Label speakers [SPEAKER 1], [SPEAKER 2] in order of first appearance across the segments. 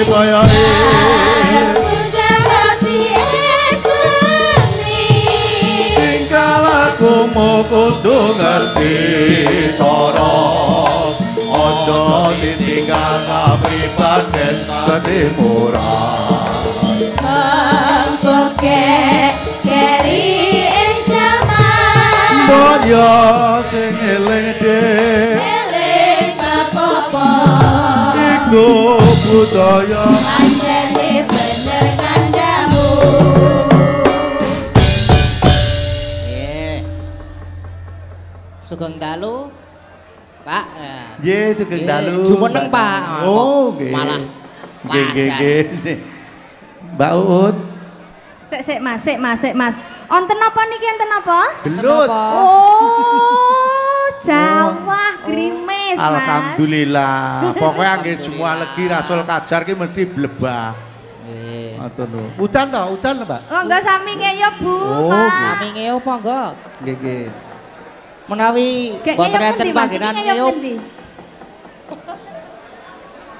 [SPEAKER 1] boyoke Kumu kudu ngerti cara aja ditinggal kapribaden ketimuran
[SPEAKER 2] mengko keri ing jaman
[SPEAKER 1] boyo sing eling
[SPEAKER 2] eling apa-apa
[SPEAKER 1] iku budaya
[SPEAKER 2] pancene bener kandamu
[SPEAKER 3] Sugeng dalu, Pak.
[SPEAKER 1] Nggih, sugeng dalu.
[SPEAKER 3] Jumeneng, Pak.
[SPEAKER 1] Oh, nggih.
[SPEAKER 3] Malah
[SPEAKER 1] nggih. Mbak Uut.
[SPEAKER 4] Sik Mas. Onten apa niki enten apa?
[SPEAKER 1] Gelut.
[SPEAKER 4] Oh, Jawa grimis, Mas.
[SPEAKER 1] Alhamdulillah. Pokoknya anggere semua legi Rasul Kajar ki mesti blebah. Nggih. Ngoten lho. Udan to, udan lho, Mbak.
[SPEAKER 4] Oh, enggak saminge ya, Bu.
[SPEAKER 1] Oh,
[SPEAKER 3] saminge apa enggak?
[SPEAKER 1] Nggih.
[SPEAKER 3] Menawi boten enten panggenan ngeyup.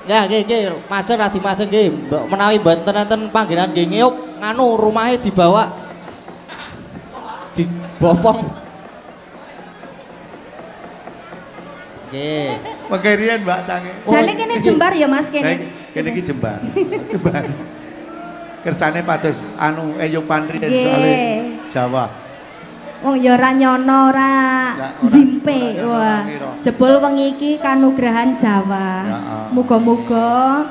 [SPEAKER 3] Ya nggih, majer radi majer nggih. Menawi boten enten panggenan nggih ngeyup nganu rumahe dibawa dibopong. Nggih.
[SPEAKER 1] Mengkerian Mbak Cange.
[SPEAKER 4] Jane kene jembar ya Mas kene.
[SPEAKER 1] Kene iki jembar. Jembar. Kerjane pados anu Eyung Pandri soalé Jawa.
[SPEAKER 4] Wong ya ora nyono ora jimpe. Wah. Jebul wengi iki kanugrahan Jawa. Muga-muga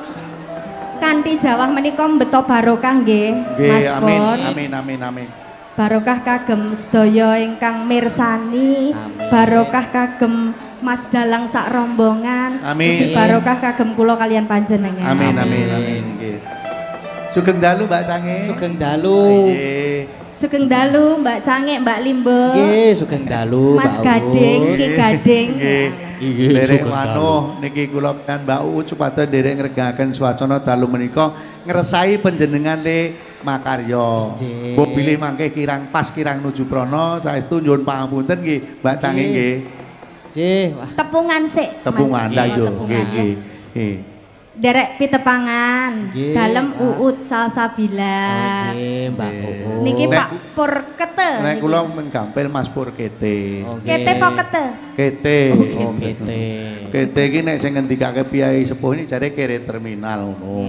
[SPEAKER 4] kanthi Jawa menika mbeta barokah nggih, Mas Pon.
[SPEAKER 1] Amin.
[SPEAKER 4] Barokah kagem sedaya ingkang mirsani. Barokah kagem Mas Dalang sak rombongan.
[SPEAKER 1] Amin.
[SPEAKER 4] Barokah kagem kula kalian panjenengan.
[SPEAKER 1] Amin. Nggih. Sugeng dalu Mbak Cange.
[SPEAKER 3] Sugeng dalu.
[SPEAKER 1] Nggih.
[SPEAKER 4] Sugeng dalu Mbak Cange, Mbak Limbo.
[SPEAKER 3] Nggih, sugeng dalu.
[SPEAKER 4] Mas Gading, Ki Gading.
[SPEAKER 1] Nggih. Derek manuh niki kula dan Mbak Uut supados derek ngregaken swasana dalu menika ngresai panjenengan le makarya. Mbok bilih mangke kirang pas kirang nuju prana saestu nyuwun pangapunten nggih Mbak Cange nggih.
[SPEAKER 3] Nggih.
[SPEAKER 4] Tepungan sik.
[SPEAKER 1] Tepungan la yo nggih.
[SPEAKER 4] Derek pitepangan, dalem Uut Salsabila.
[SPEAKER 3] Nggih, Mbak Uut.
[SPEAKER 4] Niki Pak Pur Kete.
[SPEAKER 1] Nek kula menggampil Mas Pur Kete.
[SPEAKER 4] Kete apa Kete?
[SPEAKER 1] Kete.
[SPEAKER 3] Oh, Kete.
[SPEAKER 1] Kete iki nek sing ngendikake Piyai Sepuh ini jare kere terminal ngono.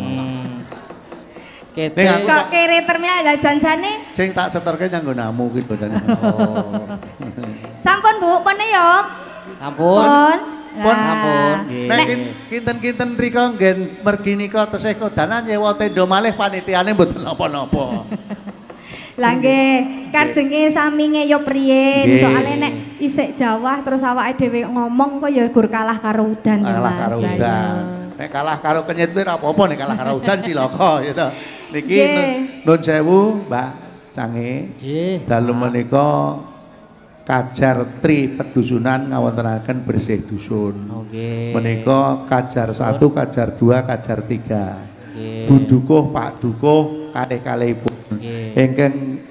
[SPEAKER 3] Kete.
[SPEAKER 4] Kok kere terminal lah janjane?
[SPEAKER 1] Sing tak setorke nyanggo namu ki boten.
[SPEAKER 3] Oh.
[SPEAKER 4] Sampun Bu, pun ya.
[SPEAKER 3] Sampun.
[SPEAKER 1] Pun
[SPEAKER 3] ampun.
[SPEAKER 1] Nek kinten-kinten rika nggen mergi nika tesih kodanan nyewa tenda malih panitiane mboten napa-napa.
[SPEAKER 4] Lah nggih, kajenge sami ngeyop riyin. Soale nek isik Jawa terus awake dhewe ngomong kok ya gur kalah karo udan.
[SPEAKER 1] Kalah karo udan. Nek kalah karo kenyit kuwi ora apa-apa nek kalah karo udan cilaka ya to. Niki nun sewu Mbak Cange. Nggih. Dalu menika Kajar Tri Pedusunan ngawontenaken bersih dusun. Nggih. Menika Kajar 1, Kajar 2, Kajar 3. Nggih. Bu Dukuh, Pak Dukuh kalih-kalihipun. Ingkang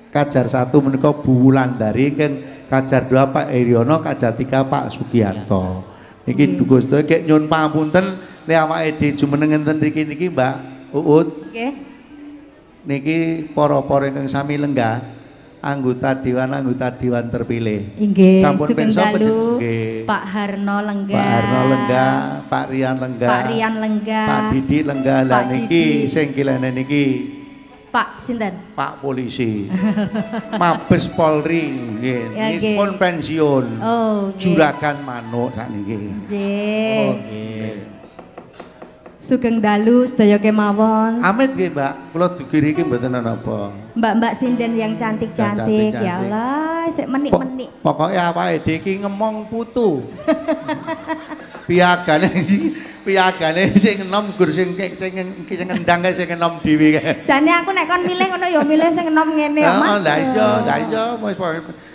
[SPEAKER 1] Kajar 1 menika Bu Wulandari, ingkang Kajar 2 Pak Iryono, Kajar 3 Pak Sugiyanto. Niki dukuh sedaya kek nyuwun pangapunten nek awake dhewe jumeneng enten niki Mbak Uut.
[SPEAKER 4] Nggih.
[SPEAKER 1] Niki para-para ingkang sami lenggah anggota dewan terpilih.
[SPEAKER 4] Inggih,
[SPEAKER 1] sampun
[SPEAKER 4] sugeng
[SPEAKER 1] pirsa
[SPEAKER 4] dalu
[SPEAKER 1] nggih.
[SPEAKER 4] Pak Harno Lenggah.
[SPEAKER 1] Pak Harno Lenggah, Pak Rian Lenggah.
[SPEAKER 4] Pak Rian Lenggah.
[SPEAKER 1] Pak Didi Lenggah. Lah niki sing kilene niki
[SPEAKER 4] Pak sinten?
[SPEAKER 1] Pak Polisi. Mabes Polri nggih.
[SPEAKER 4] Ya,
[SPEAKER 1] pun pensiun.
[SPEAKER 4] Oh,
[SPEAKER 1] Juragan Manuk sakniki.
[SPEAKER 4] Nggih.
[SPEAKER 1] Oh, nggih.
[SPEAKER 4] Sugeng dalu sedaya kemawon.
[SPEAKER 1] Amit nggih, Mbak. Kula dugiri iki mboten napa.
[SPEAKER 4] Mbak-mbak sinden yang cantik-cantik. Ya Allah, sik menik-menik.
[SPEAKER 1] Pokoknya awake dhewe iki ngemong putu. Piagane sing enom gur sing ngendang kae sing enom dhewe kae.
[SPEAKER 4] Jane aku nek kon milih ngono ya milih sing enom ngene ya, Mas.
[SPEAKER 1] Ndak iso, wis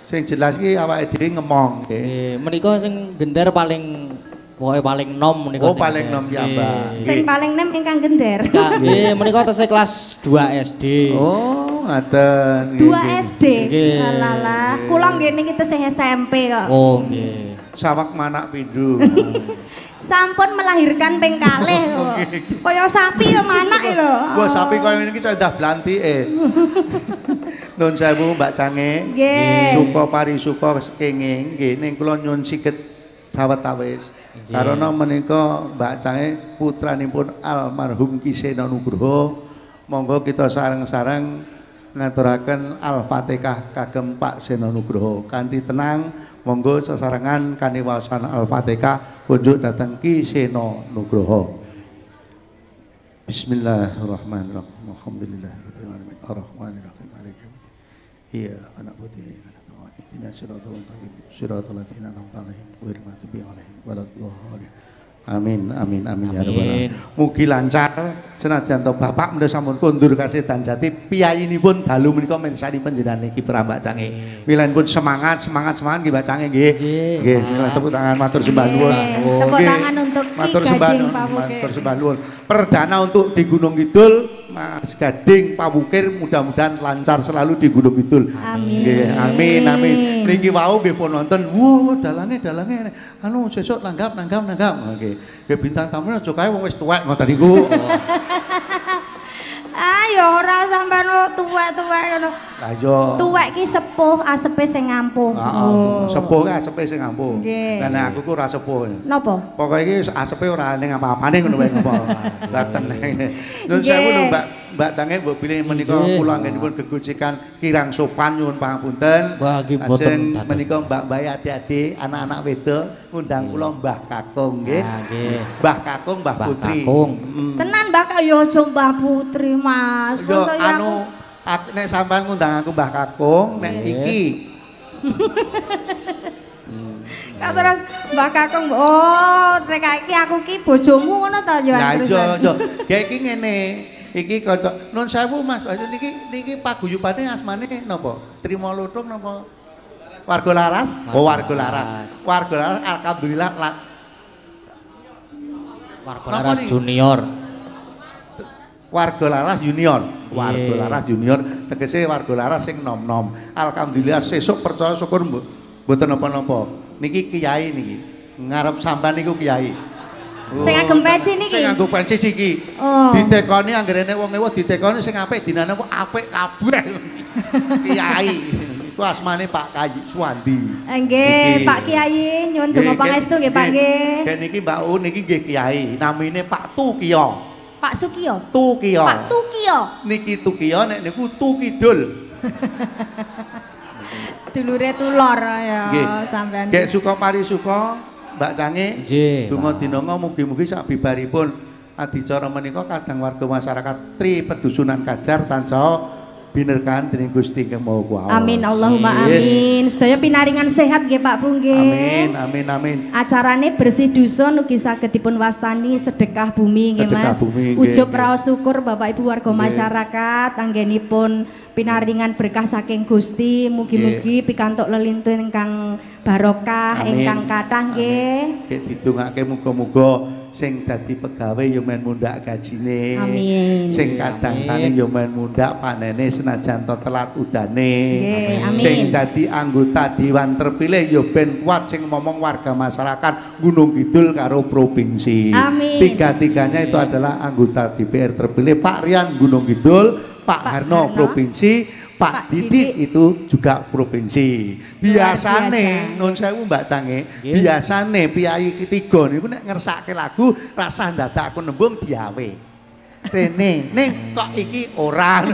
[SPEAKER 1] sing jelas iki awake dhewe ngemong nggih.
[SPEAKER 3] Menika sing gender paling pokoke paling nom menika.
[SPEAKER 1] Oh, paling nom ya, Mbak.
[SPEAKER 4] Sing paling nem ingkang gender.
[SPEAKER 3] Nggih, menika tesih kelas 2 SD.
[SPEAKER 1] Oh, ngaten.
[SPEAKER 4] 2 SD. Alalah, kula nggih niki tesih SMP kok.
[SPEAKER 3] Oh, nggih.
[SPEAKER 1] sawak manak pindho.
[SPEAKER 4] Sampun melahirkan ping kalih kok. Kaya sapi ya manak lho.
[SPEAKER 1] Wah, sapi kaya ngene iki cendah blantike. Nun sewu Mbak Cange.
[SPEAKER 4] Nggih.
[SPEAKER 1] Suka parisuka kenging nggih ning kula nyun siket sawetawis. Karena menika Mbak Cange putranipun almarhum Ki Sena Nugroho. Monggo kita sareng-sareng ngaturaken Al-Fatihah kagem Pak Sena Nugroho. Kanthi tenang monggo sesarengan kaniwasan Al-Fatihah kunjuk dateng Ki Sena Nugroho. Bismillahirrahmanirrahim. Alhamdulillahirabbil alamin. Arrahmanirrahim. Maliki yaumiddin. Iyyaka na'budu wa iyyaka nasta'in. Ihdinas siratal mustaqim. Siratal ladzina an'amta 'alaihim ghairil maghdubi 'alaihim waladdallin. Amin amin amin ya rabbal alamin. Mugi lancar senajan to Bapak menika sampun kondur kasih dan jati piyayinipun dalu menika mirsani panjenengan iki Mbak Cange. Wilanipun semangat nggih Mbak Cange nggih. Nggih, tepuk tangan matur sembah nuwun.
[SPEAKER 4] Tepuk tangan untuk Ki Gading Pawukir.
[SPEAKER 1] Matur sembah nuwun. Perdana untuk di Gunung Kidul Mas Gading Pawukir mudah-mudahan lancar selalu di Gunung Kidul.
[SPEAKER 4] Amin.
[SPEAKER 1] Nggih, amin amin. Niki wau nggih pun nonton. Wow, dalange anu sesuk nanggap. Nggih. Nggih bintang tamu aja kae wong wis tuwek ngoten niku.
[SPEAKER 4] Ayo ora sampean tuwek-tuwek ngono.
[SPEAKER 1] Lah iya.
[SPEAKER 4] Tuwek ki sepuh, asepe sing ampuh.
[SPEAKER 1] Heeh, sepuh ki asepe sing ampuh.
[SPEAKER 4] Nggih.
[SPEAKER 1] Lah nek aku ku ora sepuh.
[SPEAKER 4] Napa?
[SPEAKER 1] Pokoke iki asepe ora ning apa-apane ngono wae ngopo. Mboten. Nun sewu lho Mbak Cange mbok pilih menika kula anggenipun gegojekan kirang sopan nyuwun pangapunten.
[SPEAKER 3] Wah, nggih mboten.
[SPEAKER 1] Menika Mbak-mbak adik-adik, anak-anak wedok ngundang kula Mbah Kakung nggih.
[SPEAKER 3] Nggih.
[SPEAKER 1] Mbah Kakung, Mbah Putri.
[SPEAKER 4] Tenan Mbak ya aja Mbah Putri Mas.
[SPEAKER 1] Yo anu nek sampean ngundang aku Mbah Kakung, nek iki
[SPEAKER 4] terus Mbak Kakung, oh nek iki aku ki bojomu ngono ta yo.
[SPEAKER 1] Lah iya, ya iki ngene. Iki kanca nun sewu Mas, niki paguyubane asmane napa? Trima Lutung napa? Warga Laras? Oh, Warga Laras. Warga Laras alhamdulillah
[SPEAKER 3] Warga Laras Junior.
[SPEAKER 1] Warga Laras Junior. Warga Laras Junior tegese Warga Laras sing nom-nom. Alhamdulillah sesuk percaya syukur mboten napa-napa. Niki kiai niki. Ngarep sampean niku kiai.
[SPEAKER 4] Sing ngagem peci niki.
[SPEAKER 1] Sing nganggo peci iki.
[SPEAKER 4] Oh.
[SPEAKER 1] Ditekoni anggerene wong ewo ditekoni sing apik dinane apik kabeh. Kiai. Iku asmane Pak Kayi Suwandi.
[SPEAKER 4] Nggih, Pak Kiai nyuwun donga pangestu nggih Pak nggih.
[SPEAKER 1] Nggih niki Mbak U niki nggih kiai. Namine Pak Tukiyo.
[SPEAKER 4] Pak Sukiyo.
[SPEAKER 1] Tukiyo.
[SPEAKER 4] Pak Tukiyo.
[SPEAKER 1] Niki Tukiyo nek niku Tukidul.
[SPEAKER 4] Dulure tulor ya sampean.
[SPEAKER 1] Nggih suka parisuka Mbak Cange.
[SPEAKER 3] Nggih.
[SPEAKER 1] Donga dinonga mugi-mugi sabibaripun adicara menika kadang warga masyarakat Tri Pedusunan Kajar tansah binerkahan dening Gusti Kang Maha Kuwasa.
[SPEAKER 4] Amin Allahumma amin. Sedaya pinaringan sehat nggih Pak Bu nggih.
[SPEAKER 1] Amin.
[SPEAKER 4] Acarane bersih dusun ugi saged dipun wastani sedekah bumi nggih Mas. Ujub raos syukur Bapak Ibu warga masyarakat anggenipun pinaringan berkah saking Gusti, mugi-mugi pikantuk lelintun ingkang barokah ingkang kathah nggih.
[SPEAKER 1] Nggih didongake muga-muga sing dadi pegawe ya men mundhak gajine.
[SPEAKER 4] Amin.
[SPEAKER 1] Sing kadang-tane ya men mundhak panene senajan to telat udane.
[SPEAKER 4] Nggih, amin.
[SPEAKER 1] Sing dadi anggota dewan terpilih ya ben kuat sing ngomong warga masyarakat Gunung Kidul karo provinsi.
[SPEAKER 4] Amin.
[SPEAKER 1] Tiga-tiganya itu adalah anggota DPR terpilih. Pak Rian Gunung Kidul, Pak Harno provinsi, Pak Didi itu juga provinsi. Biasane nun sewu Mbak Cange, biasane piyai ketiga niku nek ngersake lagu rasa ndadak aku nembung diawe. Rene ning kok iki ora.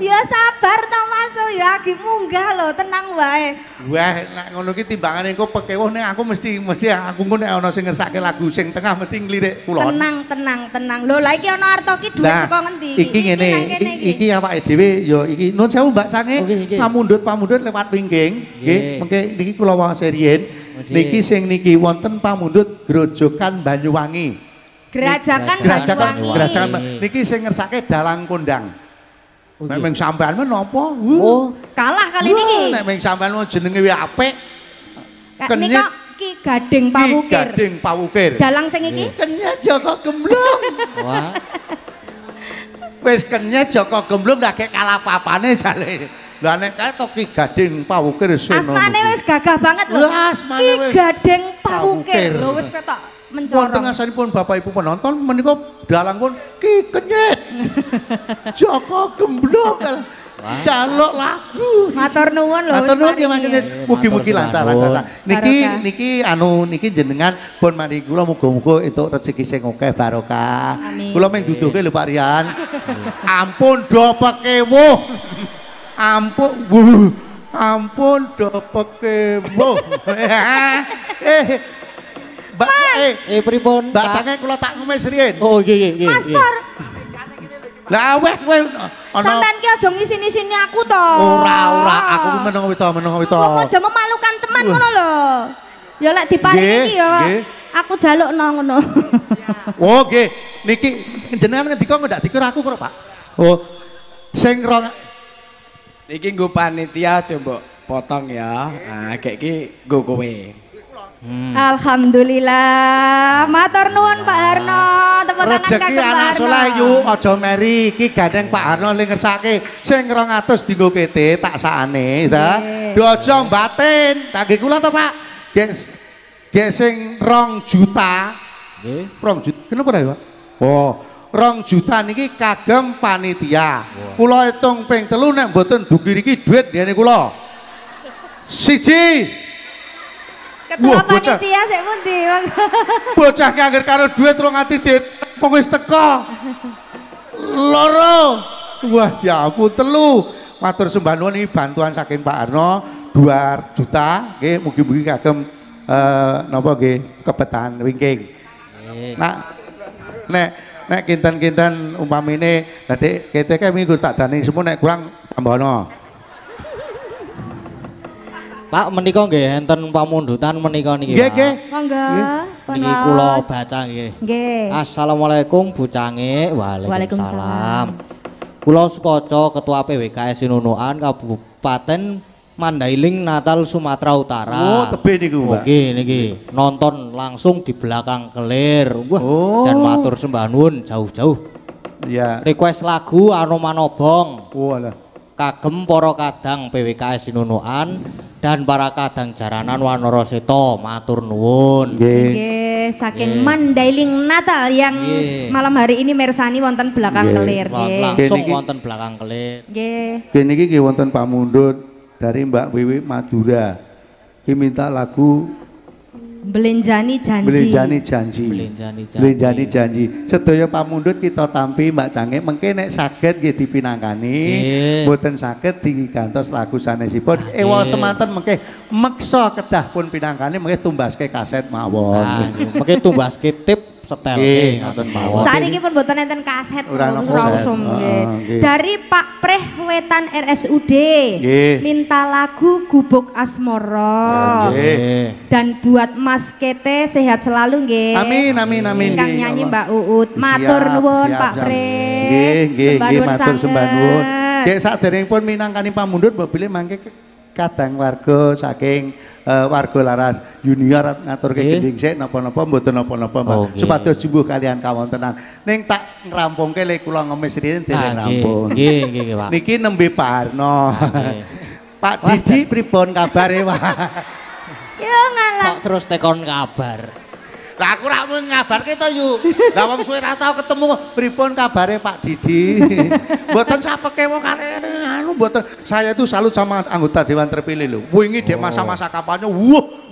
[SPEAKER 4] Ya sabar to Mas, ya lagi munggah lho, tenang wae.
[SPEAKER 1] Wah, nek ngono ki timbangane engko pekewuh ning aku mesti aku engko nek ana sing ngersake lagu sing tengah mesti nglirik kulon.
[SPEAKER 4] Tenang. Lho, la iki ana arta ki dhuwit saka ngendi?
[SPEAKER 1] Iki ngene, iki awake dhewe ya iki nun sewu Mbak Cange, pamundhut lewat wingking, nggih. Mengke niki kula waos riyen. Niki sing niki wonten pamundhut Grojogan Banyuwangi.
[SPEAKER 4] Gerajakan Banyuwangi.
[SPEAKER 1] Niki sing ngersake Dalang Kondang. Nek meng sampean menapa?
[SPEAKER 4] Oh, kalah kali niki.
[SPEAKER 1] Nek meng sampean jenenge wis apik.
[SPEAKER 4] Nika Ki Gading Pawukir.
[SPEAKER 1] Ki Gading Pawukir.
[SPEAKER 4] Dalang sing iki
[SPEAKER 1] Kenya Joko Gemblung. Wah. Wis Kenya Joko Gemblung ndak kalah papane jale. Lah nek kae to Ki Gading Pawukir Seno.
[SPEAKER 4] Asmane wis gagah banget lho. Ki Gading Pawukir lho wis ketok mencorong.
[SPEAKER 1] Wonten ngasanipun Bapak Ibu penonton menika dalangipun Ki Kenyet. Joko Gemblong. Jaluk lagu.
[SPEAKER 4] Matur nuwun lho.
[SPEAKER 1] Matur nuwun ya Mas Kenyet. Mugi-mugi lancar. Niki jenengan pun mari kula muga-muga entuk rezeki sing akeh barokah. Kula mung duduhke lho Pak Rian. Ampun do pekewuh. Ampun do pekewuh.
[SPEAKER 3] Pripun?
[SPEAKER 1] Mbak Cange kula tak ngemis riyen.
[SPEAKER 3] Oh nggih.
[SPEAKER 4] Mas Pur.
[SPEAKER 1] Lah weh kowe
[SPEAKER 4] sampean ki aja ngisini-sini aku to.
[SPEAKER 1] Ora, aku meneng to.
[SPEAKER 4] Kok aja memalukan teman ngono lho. Ya lek diparingi iki ya. Aku jalukno ngono.
[SPEAKER 1] Oh nggih, niki jenengan ngendika ndak dikira aku kok, Pak. Oh. Sing rong
[SPEAKER 5] iki nggo panitia coba potong ya. Nah, kayak iki nggo kowe.
[SPEAKER 4] Alhamdulillah, matur nuwun Pak Harno, tepuk tangan kagem Pak Harno.
[SPEAKER 1] Rezeki anak soleh yu, aja meri iki gandeng Pak Harno ling ngersake sing 200 dienggo kete tak sakane ta. Duh aja batin, kangge kula to Pak. Nggih sing 2 juta. Nggih. 2 juta. Kenapa ya Pak? Oh, 2 juta niki kagem panitia. Kula hitung ping 3 nek mboten dugi iki dhuwit ngene kula. 1
[SPEAKER 4] Ketua panitia sik pundi, Bang?
[SPEAKER 1] Bocah ki angger karo dhuwit rong ati dit kok wis teko. 2. Wah, ya aku 3. Matur sembah nuwun iki bantuan saking Pak Harno 2 juta nggih mugi-mugi kagem napa nggih kebetan wingking. Nek kinten-kinten umpamine dadi keteke minggu tak dani semua nek kurang tambahno.
[SPEAKER 3] Pak menika nggih enten pamundutan menika niki.
[SPEAKER 4] Nggih. Monggo.
[SPEAKER 3] Niki kula baca nggih.
[SPEAKER 4] Nggih.
[SPEAKER 3] Assalamualaikum Bu Cange. Waalaikumsalam. Kula Sukoco Ketua PWKS Sinunukan Kabupaten Mandailing Natal Sumatera Utara.
[SPEAKER 1] Oh, tebe niku, Mbak.
[SPEAKER 3] Nggih niki nonton langsung di belakang kelir. Wah, jan matur sembah nuwun jauh-jauh. Iya. Request lagu Anomanobong.
[SPEAKER 1] Walah.
[SPEAKER 3] Kagem para kadang PWKS Sinunukan dan para kadang jaranan Wanara Seta matur nuwun.
[SPEAKER 4] Nggih, saking Mandailing Natal yang malam hari ini mersani wonten belakang kelir nggih.
[SPEAKER 3] Langsung wonten belakang kelir.
[SPEAKER 4] Nggih.
[SPEAKER 1] Kene iki wonten pamundhut dari Mbak Wiwi Madura. Ki minta lagu
[SPEAKER 4] Belenjani Janji.
[SPEAKER 1] Belenjani Janji. Sedaya pamundhut kita tampi Mbak Cange mengke nek saged nggih dipinangkani, mboten saged digantos lagu sanesipun. Ewa semanten mengke meksa kedah pun pinangkani mengke tumbaske kaset mawon.
[SPEAKER 3] Mengke tumbaske tip setel ngoten mawon.
[SPEAKER 4] Saiki pun mboten enten kaset usum nggih. Dari Pak Preh Wetan RSUD minta lagu Gubuk Asmara. Dan buat Mas Kete sehat selalu nggih.
[SPEAKER 1] Amin.
[SPEAKER 4] Kang nyanyi Mbak Uut. Matur nuwun Pak Preh.
[SPEAKER 1] Nggih, matur sembah nuwun. Nggih saderengipun minangkani pamundhut mbok bilih mangke kadang warga saking warga Laras Junior ngaturke gending sik napa-napa mboten napa-napa Mbak. Supados jumbuh kalian kawontenan. Ning tak ngrampungke le kula ngemis riyen dene rampung.
[SPEAKER 3] Nggih, Pak.
[SPEAKER 1] Niki nembe Pak Harno. Pak Didi pripun kabare, Pak?
[SPEAKER 4] Ya ngalah.
[SPEAKER 3] Kok terus tekon kabar.
[SPEAKER 1] Lah aku rak ngabarke to yu. Lah wong suwe ra tau ketemu pripun kabare Pak Didi. Mboten sapeke wong kali anu mboten. Saya itu salut sama anggota dewan terpilih lho. Wingi dek masa-masa kampanye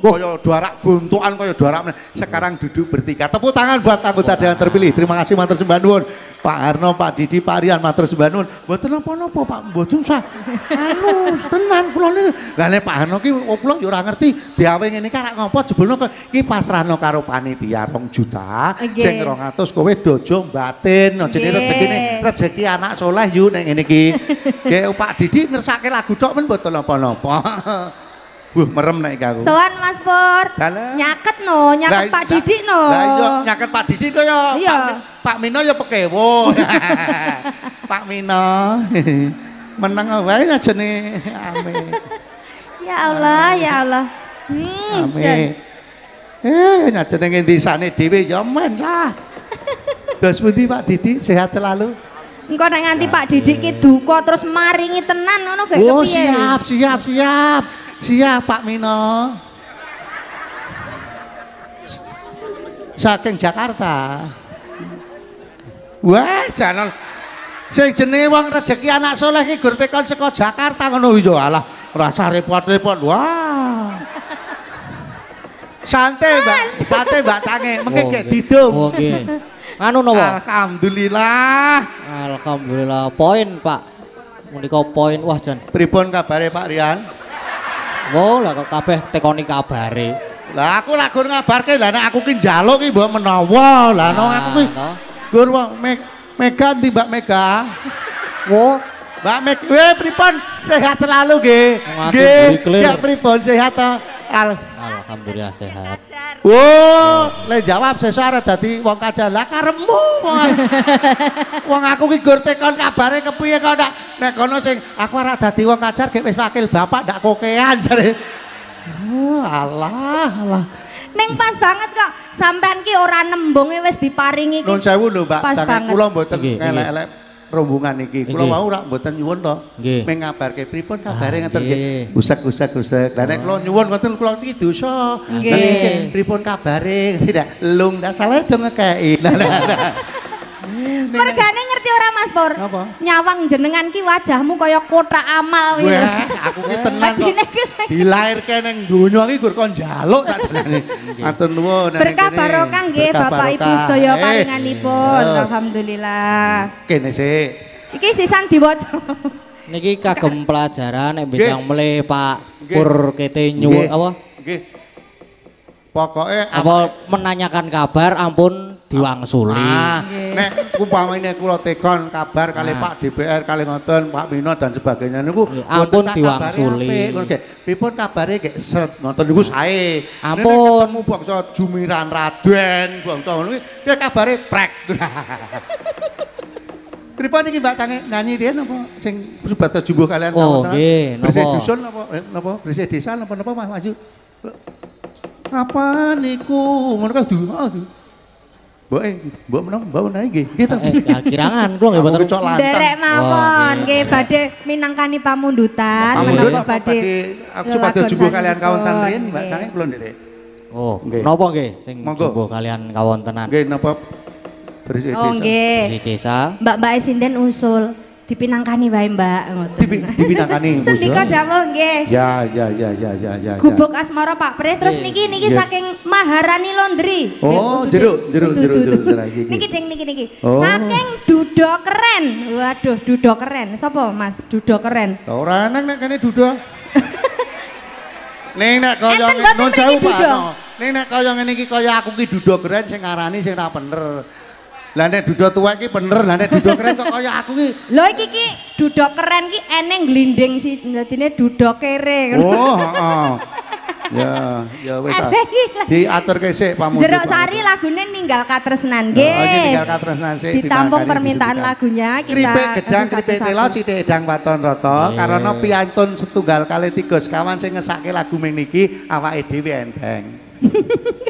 [SPEAKER 1] kaya duarak gontokan kaya duarak. Sekarang duduk bertiga. Tepuk tangan buat anggota dewan terpilih. Terima kasih matur sembah nuwun. Pak Harno, Pak Didi, Pak Rian matur sembah nuwun. Mboten napa-napa Pak, mboten usah. Anu tenan kula niki. Lah nek Pak Harno ki kula yo ora ngerti diawe ngene iki arek ngopo jebulno iki pasrahno karo panitia 2 juta. Sing 200 kowe dojo batin. Jenenge rezeki anak soleh yu nek ngene iki. Nggih Pak Didi ngersake lagu tok men mboten napa-napa. Merem nek aku.
[SPEAKER 4] Sowan Mas Pur. Nyaket Pak Didi no.
[SPEAKER 1] Lah iya nyaket Pak Didi kaya Pak Mino ya pekewo. Pak Mino. Meneng wae ajene amin.
[SPEAKER 4] Ya Allah, ya Allah.
[SPEAKER 1] Amin. Nyajene ngendisane dhewe ya men lah. Dos pundi Pak Didi sehat selalu.
[SPEAKER 4] Engko nek nganti Pak Didik ki duka terus maringi tenan ngono gak kepiye?
[SPEAKER 1] Oh, siap. Siap Pak Mino. Saking Jakarta. Wah, jalan. Sing jenenge wong rezeki anak soleh ki gur tekon saka Jakarta ngono yo alah, rasa repot-repot. Wah. Santai, Mbak Cange, mengke gek didum.
[SPEAKER 3] Oh, nggih. Anu napa?
[SPEAKER 1] Alhamdulillah.
[SPEAKER 3] Alhamdulillah. Poin, Pak. Menika poin. Wah, jan.
[SPEAKER 1] Pripun kabare Pak Rian?
[SPEAKER 3] Oh, lah kok kabeh tekoni kabare.
[SPEAKER 1] Lah aku lak gur ngabarke, lah nek aku ki njaluk ki mbok menawa. Lah nang aku ki gur Mega di Mbak Mega.
[SPEAKER 3] Wo,
[SPEAKER 1] Mbak Mega, pripun sehat selalu nggih. Nggih, ya pripun sehat to?
[SPEAKER 3] Alhamdulillah sehat.
[SPEAKER 1] Oh, le jawab sesuk arep dadi wong kajar. Lah karepmu. Wong aku ki gur tekon kabare kepiye kok nek kono sing aku arep dadi wong kajar gek wis wakil bapak ndak kokean jare. Oh, alah.
[SPEAKER 4] Ning pas banget kok. Sampean ki ora nembunge wis diparingi ki.
[SPEAKER 1] Nun sewu lho, Mbak.
[SPEAKER 4] Tangan
[SPEAKER 1] kula mboten elek-elek rombongan iki. Kula mau ora mboten nyuwun to. Ming ngabarke pripun kabare ngeten nggih. Usek. Lah nek kula nyuwun ngoten kula iki dosa. Nggih. Pripun kabare? Tidak lung ndak salah do ngekeki.
[SPEAKER 4] Mergane ngerti ora Mas Pur?
[SPEAKER 1] Apa?
[SPEAKER 4] Nyawang jenengan ki wajahmu kaya kotak amal
[SPEAKER 1] kuwi. Wah, aku ki tenan kok. Dilairke ning donya iki gur kon njaluk sak jenenge. Matur nuwun.
[SPEAKER 4] Berkah barokah nggih Bapak Ibu sedaya paringanipun. Alhamdulillah.
[SPEAKER 1] Kene sik.
[SPEAKER 4] Iki sisan diwaca.
[SPEAKER 3] Niki kagem pelajaran nek bisa mele Pak Pur kete nyuwun apa?
[SPEAKER 1] Nggih. Pokoke
[SPEAKER 3] apa menanyakan kabar ampun diwangsuli.
[SPEAKER 1] Nek umpamane kula tekon kabar kali Pak DPR kali ngoten Pak Mino dan sebagainya niku
[SPEAKER 3] ampun diwangsuli.
[SPEAKER 1] Pripun kabare nggih sret ngoten niku sae.
[SPEAKER 3] Ampun
[SPEAKER 1] ketemu bangsa Jumiran Raden, bangsa ngono kuwi piye kabare prek. Pripun iki Mbak Tange nyanyi riyen apa sing Subata Jumbo kalian
[SPEAKER 3] kawon? Oh nggih, napa?
[SPEAKER 1] Bersih dusun napa? Bersih desa napa Mas maju. Apa niku ngono ka Mbok menang nggih. Gitu.
[SPEAKER 3] Kirangan kula nggih mboten.
[SPEAKER 4] Derek mawon nggih badhe minangkani pamundutan menapa badhe
[SPEAKER 1] aku Subata Jumbo kalian kawonten riyen Mbak Cange kula nderek.
[SPEAKER 3] Oh, napa nggih sing Jumbo kalian kawontenan?
[SPEAKER 1] Nggih napa Bersih desa.
[SPEAKER 4] Oh nggih.
[SPEAKER 3] Bersih desa.
[SPEAKER 4] Mbak Sinden usul dipinangkani wae Mbak ngoten.
[SPEAKER 1] Dipinangkani.
[SPEAKER 4] Sendika dawuh nggih.
[SPEAKER 1] Ya.
[SPEAKER 4] Gubuk asmara Pak Pre terus niki saking Maharani Laundry.
[SPEAKER 1] Oh, jeruk.
[SPEAKER 4] Niki. Saking Dudo Keren. Waduh, Dudo Keren. Sapa Mas? Dudo Keren.
[SPEAKER 1] Ora enak nek kene Dudo. Ning nek kaya non jauh Pak. Ning nek kaya ngene iki kaya aku ki Dudo Keren sing ngarani sing ra bener. Lah nek Dudo tuwek ki bener, lah nek Dudo Keren kok kaya aku ki.
[SPEAKER 4] Lho iki Dudo Keren ki eneng glinding sih dadine Dudo Kere.
[SPEAKER 1] Oh, heeh. Ya wis. Diaturke sik pamundutan.
[SPEAKER 4] Jeruk Sari lagune Ninggal Katresnan nggih.
[SPEAKER 1] Oh, iki Ninggal Katresnan sik.
[SPEAKER 4] Ditampung permintaan lagunya kita.
[SPEAKER 1] Kripik gedang kripik telo sithik edang waton rata karena piantun setunggal kali 3 sekawan sing ngesake lagu ming niki awake dhewe enteng.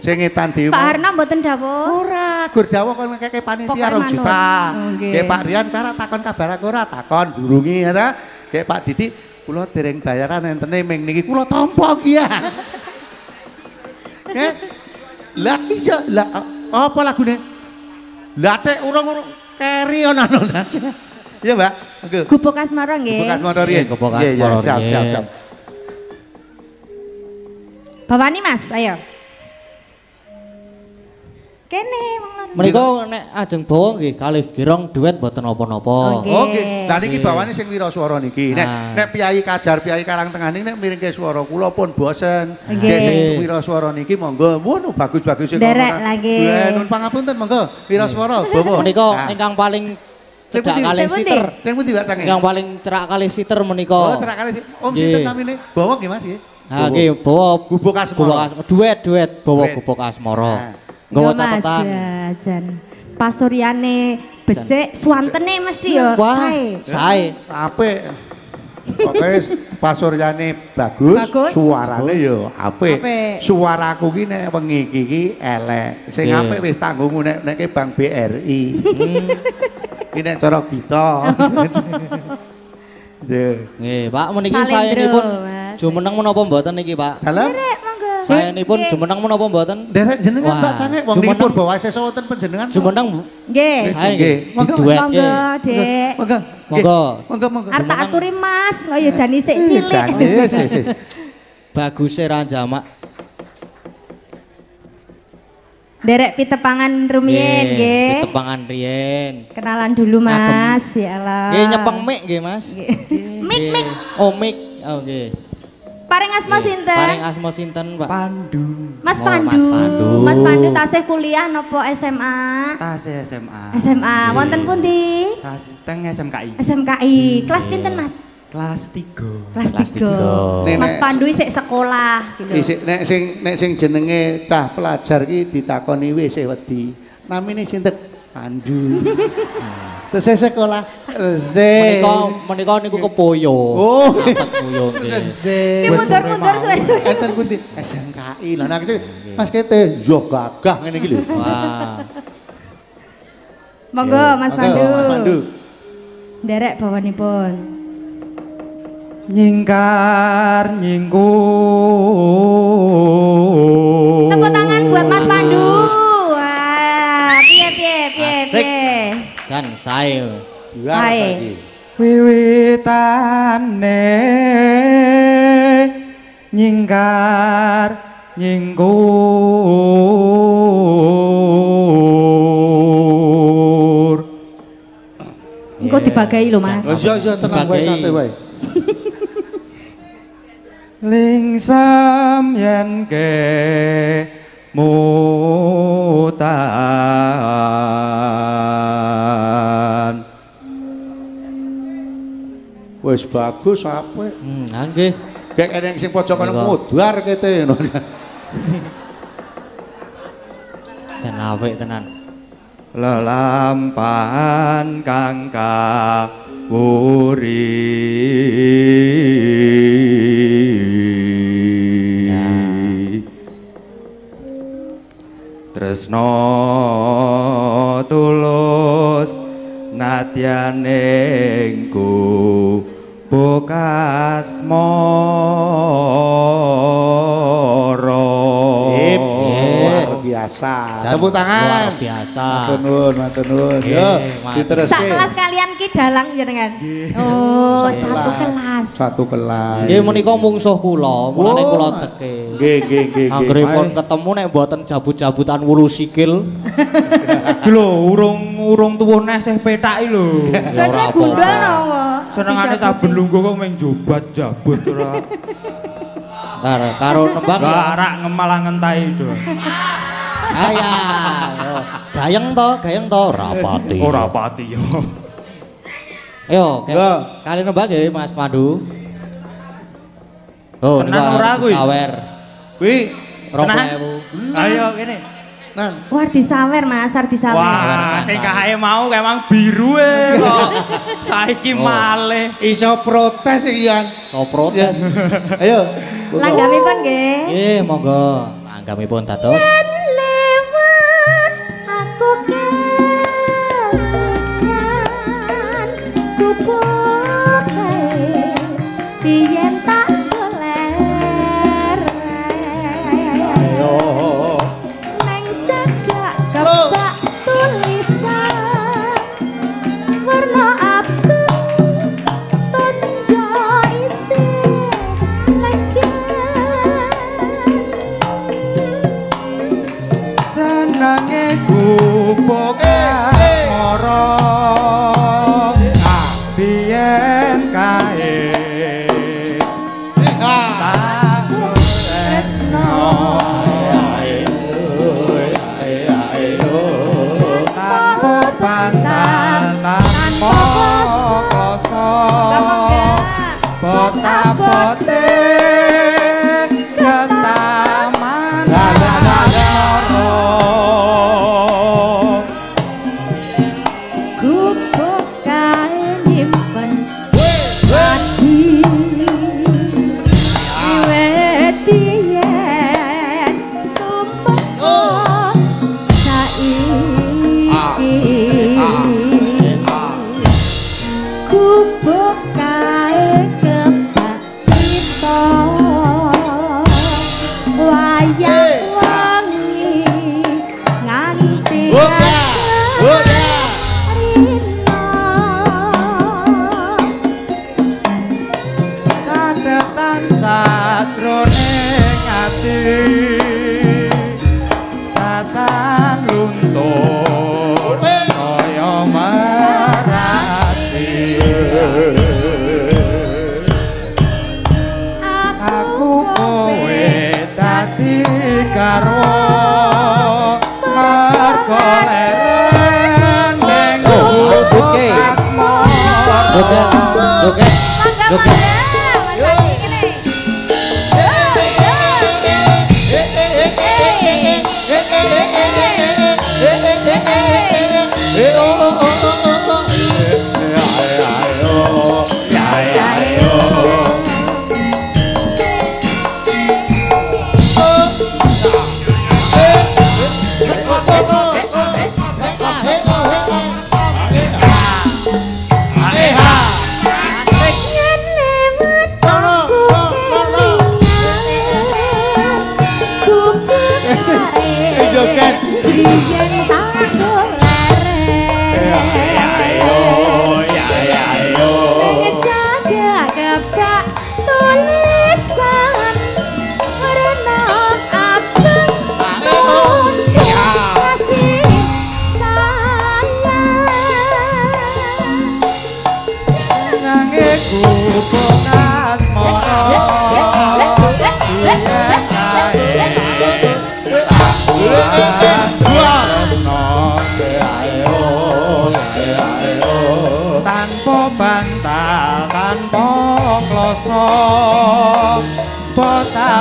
[SPEAKER 1] Sing etan dhewe.
[SPEAKER 4] Pak Harno mboten dawuh.
[SPEAKER 1] Ora, gur dawuh kon ngekeke panitia 2 juta. Nggih Pak Rian para takon kabar aku ora takon durungi ya. Nggih Pak Didik kula dereng bayaran entene ming niki kula tampa iki ya. Lah iya lah apa lagune? Lah tek urung keri ana aja. Iya Mbak.
[SPEAKER 4] Gubuk asmara nggih.
[SPEAKER 1] Gubuk asmara riyen.
[SPEAKER 3] Iya,
[SPEAKER 1] siap.
[SPEAKER 4] Bawani Mas, ayo. Kene
[SPEAKER 3] menika nek ajeng bawa nggih kalih girong duet mboten napa-napa.
[SPEAKER 1] Nggih. Lah niki bawane sing wiraswara niki. Nek piyai Kajar, piyai Karangtenganing nek miringke swara kula pun bosen. Nggih sing wiraswara niki monggo. Mun bagus-bagus sing
[SPEAKER 4] derek lagi.
[SPEAKER 1] Nun pangapunten monggo wiraswara bawa.
[SPEAKER 3] Menika ingkang paling cedak kalih siter.
[SPEAKER 1] Sing pundi Mbak Cange?
[SPEAKER 3] Ingkang paling cerak kalih siter menika.
[SPEAKER 1] Oh, cerak kalih Om sinten namine? Bawa nggih Mas nggih.
[SPEAKER 3] Ha nggih bawa
[SPEAKER 1] Gubuk Asmara.
[SPEAKER 3] Duet bawa Gubuk Asmara. Nggawa catatan.
[SPEAKER 4] Jan. Pasuryane becik suwantene mesti ya
[SPEAKER 3] sae.
[SPEAKER 1] Apik. Pokoke pasuryane bagus, suarane ya apik. Suaraku ki nek wengi iki elek. Sing apik wis tanggungmu nek Bank BRI. Iki nek cara kita.
[SPEAKER 3] Nggih, Pak, meniki saenipun jumeneng menapa mboten niki, Pak?
[SPEAKER 1] Dalam?
[SPEAKER 3] Saenipun jumeneng menapa mboten?
[SPEAKER 1] Derek jenengan Mbak Cangek wong niki Purbawa sesa wonten panjenengan.
[SPEAKER 3] Jumeneng.
[SPEAKER 4] Nggih.
[SPEAKER 3] Nggih. Duet nggih.
[SPEAKER 4] Monggo, Dek.
[SPEAKER 1] Monggo.
[SPEAKER 3] Monggo.
[SPEAKER 1] Monggo.
[SPEAKER 4] Arep tak aturi Mas, kok ya jane sik cilik.
[SPEAKER 1] Jane.
[SPEAKER 3] Baguse ra jamak.
[SPEAKER 4] Derek pitepangan rumiyin nggih.
[SPEAKER 3] Pitepangan riyen.
[SPEAKER 4] Kenalan dulu Mas, ya Allah.
[SPEAKER 3] Nggih nyepeng mik nggih Mas.
[SPEAKER 4] Mik.
[SPEAKER 3] Oh mik. Oh nggih.
[SPEAKER 4] Paring asma sinten?
[SPEAKER 3] Paring asma sinten, Pak?
[SPEAKER 6] Pandu.
[SPEAKER 4] Mas Pandu. Mas Pandu tasih kuliah napa SMA?
[SPEAKER 6] Tasih SMA.
[SPEAKER 4] SMA. Wonten pundi?
[SPEAKER 6] Tasih teng SMKI.
[SPEAKER 4] SMKI. Kelas pinten Mas?
[SPEAKER 6] Kelas 3.
[SPEAKER 4] Kelas 3. Mas Pandu isih sekolah gitu.
[SPEAKER 1] Isih nek sing jenenge cah pelajar iki ditakoni wis wedi. Namine sinten? Pandu. Terus sekolah.
[SPEAKER 3] Menika niku kepoyo.
[SPEAKER 1] Oh.
[SPEAKER 3] Dapat poyo nggih.
[SPEAKER 4] Ki mundur-mundur suwe-suwe.
[SPEAKER 1] Enten pundi? SMKI. Lah nek Mas kete yo gagah ngene iki lho.
[SPEAKER 3] Wah.
[SPEAKER 4] Monggo Mas Pandu.
[SPEAKER 1] Mas Pandu.
[SPEAKER 4] Nderek bawanipun.
[SPEAKER 6] Nyingkar nyingkur.
[SPEAKER 4] Tepuk tangan buat Mas Pandu. Wah, piye.
[SPEAKER 3] Jan sae.
[SPEAKER 4] Sae.
[SPEAKER 6] Wiwitane nyingkar nyingkur.
[SPEAKER 4] Engko dibagai lho Mas.
[SPEAKER 1] Iya tenang wae santai wae.
[SPEAKER 6] Lingsam yen ke mutan.
[SPEAKER 1] Wis bagus apik.
[SPEAKER 3] Nggih.
[SPEAKER 1] Gek eneng sing pojokan mudhar kete ngono.
[SPEAKER 3] Jan apik tenan.
[SPEAKER 6] Lelampahan kang kawuri tresno tulus nadyanengku bekas moro.
[SPEAKER 1] Luar biasa. Tepuk tangan.
[SPEAKER 3] Luar biasa.
[SPEAKER 1] Matur nuwun. Yo, diteruske.
[SPEAKER 4] Sak kelas kalian ki dalang jenengan. Oh, satu kelas.
[SPEAKER 3] Nggih menika mungsuh kula, mulane kula teke.
[SPEAKER 1] Nggih.
[SPEAKER 3] Anggeripun ketemu nek mboten jabut-jabutan wulu sikil.
[SPEAKER 6] Iki lho urung tuwuh neh sih petaki lho.
[SPEAKER 4] Suwe-suwe gundul no.
[SPEAKER 6] Senengane saben lungguh kok mung jobat jabut ora.
[SPEAKER 3] Karo nembang ya.
[SPEAKER 6] Garak ngemalah ngentahi do.
[SPEAKER 3] Aya. Gayeng to, rapati.
[SPEAKER 6] Ora pati yo.
[SPEAKER 3] Ayo, kali nembang ya Mas Pandu. Oh,
[SPEAKER 6] tenang ora kuwi.
[SPEAKER 3] Sawer.
[SPEAKER 1] Kuwi
[SPEAKER 3] 20.000.
[SPEAKER 6] Ayo kene.
[SPEAKER 1] Nan.
[SPEAKER 4] Wah disawer Mas, arep disawer.
[SPEAKER 6] Wah, sing kae mau emang biru kok. Saiki malih.
[SPEAKER 1] Iso protes iki Yan.
[SPEAKER 3] So protes.
[SPEAKER 1] Ayo.
[SPEAKER 4] Langgamipun nggih.
[SPEAKER 3] Nggih, monggo. Langgamipun dados.
[SPEAKER 4] Lewat aku kelingan kupukai yen tak goler.
[SPEAKER 1] Ayo.
[SPEAKER 4] Neng cagak kebak tulisan warna abang tondo isi
[SPEAKER 6] Jenenge gubuk asmara. Biyen kae.
[SPEAKER 4] tresno
[SPEAKER 6] Tanpa pantan, tanpa kloso. Bota-bote ketaman asmara.
[SPEAKER 4] gubuk kae nyimpen ati wiwit biyen tumeka saiki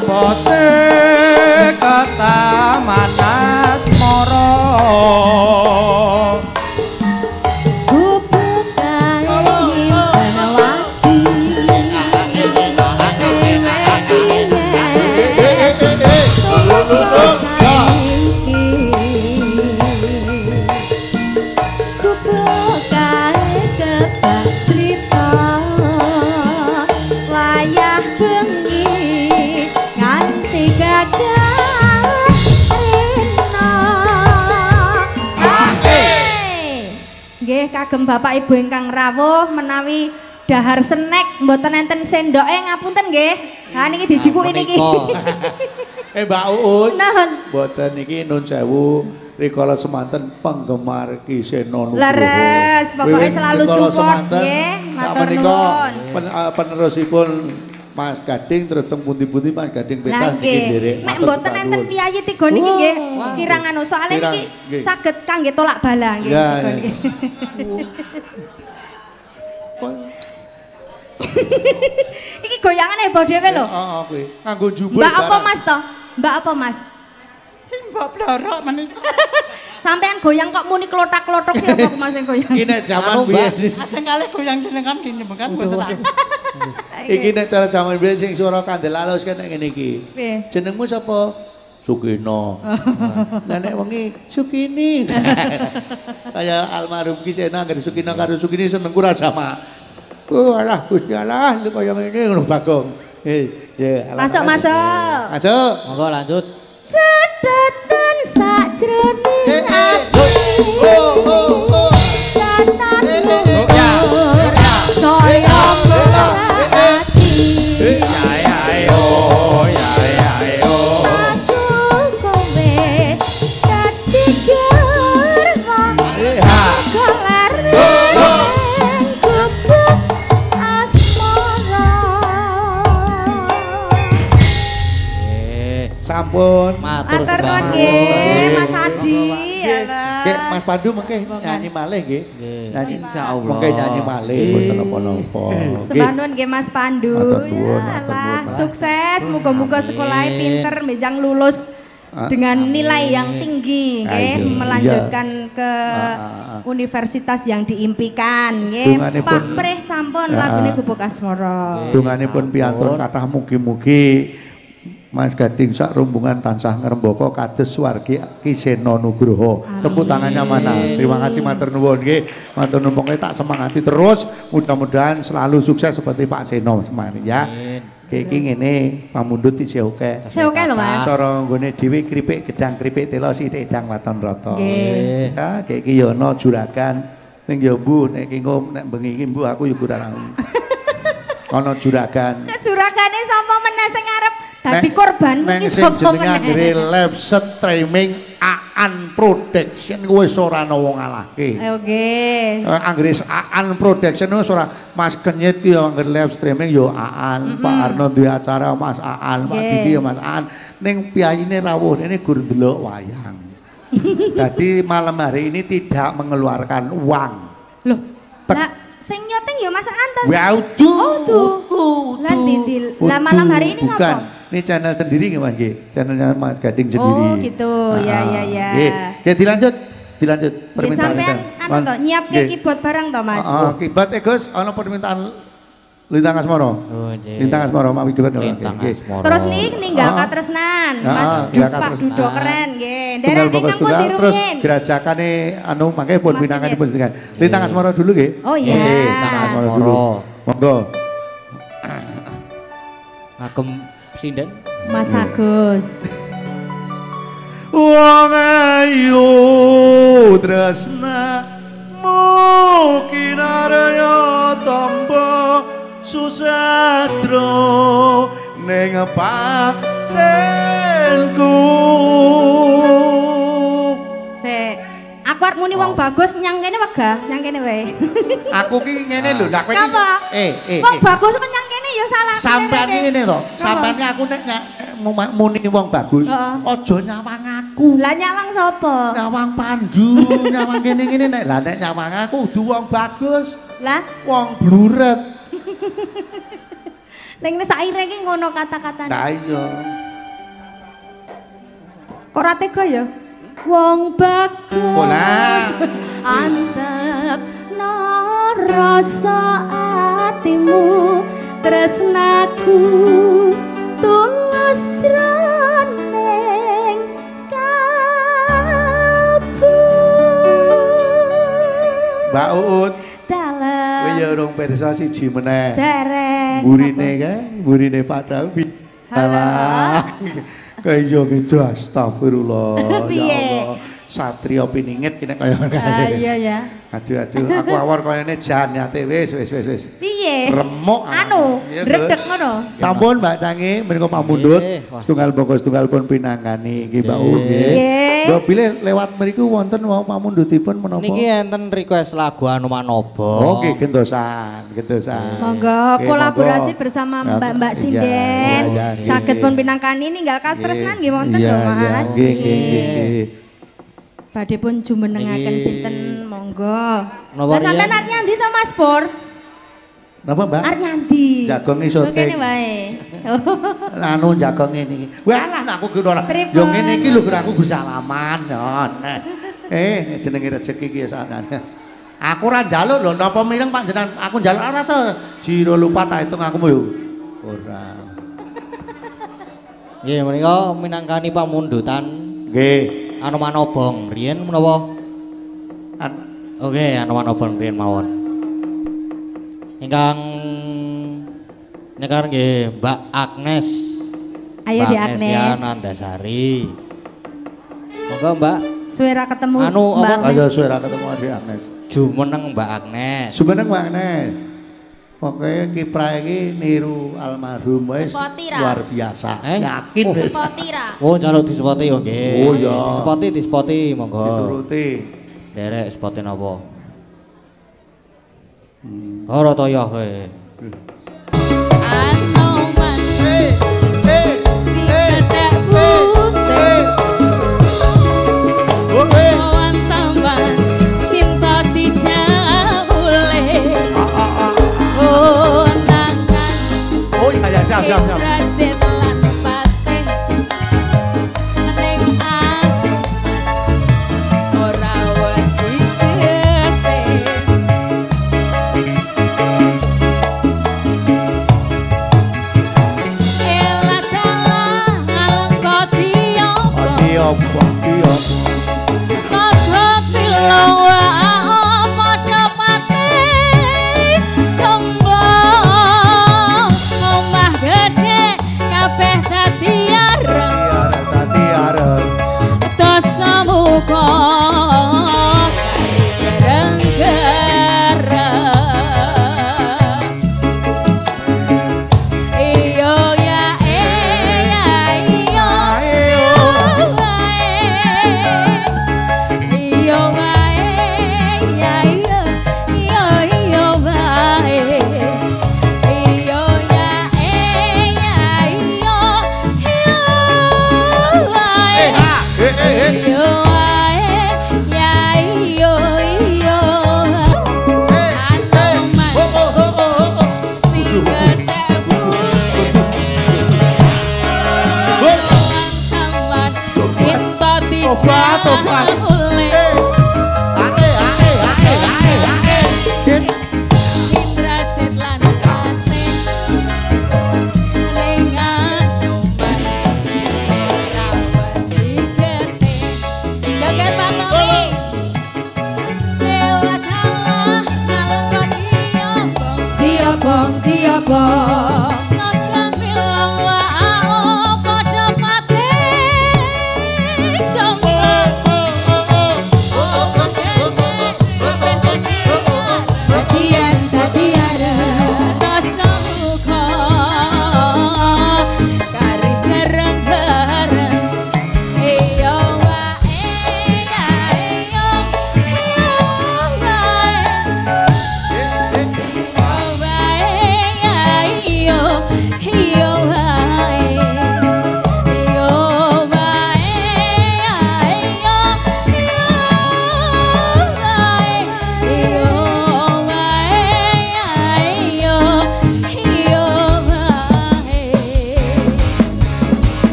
[SPEAKER 6] Bote ketaman asmara
[SPEAKER 2] hubungan nyimpen wati
[SPEAKER 4] kagem Bapak Ibu ingkang rawuh menawi dahar snack mboten enten sendoke ngapunten nggih. Ha niki dijikuki niki.
[SPEAKER 1] Mbak Uun.
[SPEAKER 4] Nahan.
[SPEAKER 1] Mboten niki nun sewu rikala semanten penggemar Kiseno Nugroho.
[SPEAKER 4] Leres, pokoke selalu support nggih. Matur nuwun.
[SPEAKER 1] Penerusipun Mas Gading terus teng pundi-pundi Mas Gading petah niki nderek.
[SPEAKER 4] Nek mboten enten piyayi tiga niki nggih kirang anu soalé niki saged kangge tolak bala nggih. Iki goyangan heboh dhewe lho.
[SPEAKER 1] Heeh kuwi. Nganggo jubul.
[SPEAKER 4] Mbak apa Mas to? Mbak apa Mas?
[SPEAKER 7] Sing mbok blorok menika.
[SPEAKER 4] Sampean goyang kok muni klotak-klotok ki apa Mas sing goyang?
[SPEAKER 1] Iki nek jaman biyen.
[SPEAKER 7] Ajeng kalih goyang jenengan gini bukan mboten.
[SPEAKER 1] Iki nek cara jaman biyen sing swara kandel alus kan ngene iki. Jenengmu sapa? Sukino. Lah nek wengi Sukini. Kaya almarhum Ki Sena anggere Sukino karo Sukini seneng ku Raja Mak. Alah Gusti Allah kaya ngene ngono Bagong.
[SPEAKER 4] Masuk.
[SPEAKER 1] Masuk.
[SPEAKER 3] Monggo lanjut.
[SPEAKER 2] Catatan sajroning ati saya
[SPEAKER 1] Sampun.
[SPEAKER 4] Matur nuwun nggih, Mas Adi.
[SPEAKER 1] Nggih, Mas Pandu mengke nyanyi malih nggih. Nyanyi insyaallah. Mengke nyanyi malih mboten napa-napa.
[SPEAKER 4] Sembah nuwun nggih Mas Pandu. Alah, sukses, muga-muga sekolahnya pinter, benjang lulus dengan nilai yang tinggi, nggih, melanjutkan ke universitas yang diimpikan, nggih. Pak Preh sampun lagune Gubuk Asmara.
[SPEAKER 1] Dunganipun piantun kathah mugi-mugi Mas Gading sak rombongan tansah ngrembaka kados swargi Kiseno Nugroho. Tepuk tangannya mana? Terima kasih matur nuwun nggih. Matur nuwun pokoke tak semangati terus. Mudah-mudahan selalu sukses seperti Pak Seno semani ya. Iki ngene pamundhut isih
[SPEAKER 4] Oke lho Mas.
[SPEAKER 1] Cara nggone dhewe kripik gedang kripik telo sithik edang waton rata. Nggih. Ya, iki ya ana juragan ning ya mbuh nek engko nek bengi iki mbuh aku ya kurang. Ana juragan.
[SPEAKER 4] Juragane sapa meneh sing arep dadi korban iki sapa meneh?
[SPEAKER 1] Live streaming Aan Production wis ora ana wong ngalahke.
[SPEAKER 4] Oke.
[SPEAKER 1] Anggere Aan Production wis ora Mas Kenyit ki yo anggere live streaming yo Aan, Pak Arno duwe acara Mas Aan, Pak Didi yo Mas Aan. Ning piyayine rawuh ini gur ndelok wayang. Jadi malam hari ini tidak mengeluarkan uang.
[SPEAKER 4] Loh, lah sing nyoteng ya Mas Anto.
[SPEAKER 1] Waudu.
[SPEAKER 4] Lah Dindil. Lah malam hari ini
[SPEAKER 1] bukan.
[SPEAKER 4] ngapa?
[SPEAKER 1] Ini channel sendiri nggih Mas nggih. Channelnya Mas Gading sendiri.
[SPEAKER 4] Oh gitu. Ya.
[SPEAKER 1] Oke, dilanjut permintaan.
[SPEAKER 4] Sampean anu to nyiapke keyboard barang to Mas.
[SPEAKER 1] Keyboard Gus ana permintaan Lintang Asmoro.
[SPEAKER 3] Oh, nggih.
[SPEAKER 1] Lintang Asmoro mawi keyboard.
[SPEAKER 4] Terus nih ninggal katresnan. Mas Pak Dudo keren nggih.
[SPEAKER 1] Tunggal
[SPEAKER 4] Derek
[SPEAKER 1] Bogos
[SPEAKER 4] ingkang
[SPEAKER 1] tunggal
[SPEAKER 4] pundi
[SPEAKER 1] terus
[SPEAKER 4] rumiyin?
[SPEAKER 1] gerajakane anu mangke pun
[SPEAKER 4] Mas
[SPEAKER 1] pinangan
[SPEAKER 4] Sigit.
[SPEAKER 1] pun sedingan. Lintang Asmoro dulu nggih.
[SPEAKER 4] Oh iya.
[SPEAKER 1] Lintang Asmoro dulu. Monggo.
[SPEAKER 3] Ngagem sinden.
[SPEAKER 4] Mas Agus.
[SPEAKER 1] Wong ayu tresna kinarya tampa susatro ning patenku.
[SPEAKER 4] Aku arep muni wong bagus nyang kene wegah, nyang kene wae.
[SPEAKER 1] Aku ki ngene lho, lha kowe iki.
[SPEAKER 4] Wong bagus kok nyang kene ya salah.
[SPEAKER 1] Sampeyan iki ngene to. Sampeyan aku nek muni wong bagus, aja nyawang aku.
[SPEAKER 4] Lah nyawang sapa?
[SPEAKER 1] Nyawang Pandu, nyawang kene-kene nek lah nek nyawang aku kudu wong bagus.
[SPEAKER 4] Lah
[SPEAKER 1] wong bluret.
[SPEAKER 4] Ning saire iki ngono kata-katane.
[SPEAKER 1] Lah iya.
[SPEAKER 4] Kok ora tega ya? Wong bagus.
[SPEAKER 1] Pola.
[SPEAKER 4] Antep rasa atimu tresnaku tulus jroning kalbu.
[SPEAKER 1] Mbak Uut.
[SPEAKER 4] Dalem.
[SPEAKER 1] Kowe ya urung pirsa siji meneh.
[SPEAKER 4] Dereng.
[SPEAKER 1] Burine padha. Alah. Kaya gitu astagfirullah. Ya Allah. Satria piningit kene kaya ngene.
[SPEAKER 4] Iya ya.
[SPEAKER 1] Aduh, aku awar kayane janyate wis.
[SPEAKER 4] Piye?
[SPEAKER 1] Remuk.
[SPEAKER 4] Anu, redeg ngono.
[SPEAKER 1] Sampun Mbak Cangi menika pamundhut setunggal boko setunggal pun pinanggani nggih Mbak U nggih. Mbak bilih lewat mriku wonten wau pamundhutipun menapa?
[SPEAKER 3] Niki enten request lagu Anu Manobo.
[SPEAKER 1] Oh nggih gentosan.
[SPEAKER 4] Monggo kolaborasi bersama Mbak Sinden. Saged pun pinangkani ninggal katresnan nggih wonten lho Mas.
[SPEAKER 1] Nggih.
[SPEAKER 4] Badhe pun jumenengaken sinten monggo.
[SPEAKER 3] Napa
[SPEAKER 4] Lah sampean arep nyandi to Mas Pur?
[SPEAKER 1] Napa Mbak?
[SPEAKER 4] Arep nyandi.
[SPEAKER 1] Jagong iso
[SPEAKER 4] Kene wae.
[SPEAKER 1] Anu jagong ngene iki. Walah aku ki ora. Yo ngene iki lho aku Gus Salaman. Jenenge rezeki ki sakjane. Aku ora njaluk lho napa mireng panjenengan aku njaluk ora to. Jiro lupa tak hitung aku yo. Ora.
[SPEAKER 3] Nggih menika minangkani pamundutan.
[SPEAKER 1] Nggih.
[SPEAKER 3] Anu Manobong riyen menapa? Oke, Anu Manobong riyen mawon. Ingkang nekar nggih Mbak Agnes.
[SPEAKER 4] Ayo di Agnes.
[SPEAKER 3] Ya Nandasari. Monggo Mbak.
[SPEAKER 4] Suara ketemu
[SPEAKER 3] anu,
[SPEAKER 4] Mbak Agnes.
[SPEAKER 1] Ayo suara ketemu di Agnes.
[SPEAKER 3] Jumeneng Mbak Agnes.
[SPEAKER 1] Jumeneng Mbak Agnes. Pokoknya kiprah ini niru almarhum wis luar biasa. Yakin wis.
[SPEAKER 2] Sepotira.
[SPEAKER 3] Oh, njaluk disepoti yo nggih.
[SPEAKER 1] Oh iya.
[SPEAKER 3] Dispoti monggo.
[SPEAKER 1] Dituruti.
[SPEAKER 3] Derek spoti napa? Ora to ya kowe.
[SPEAKER 1] Siap.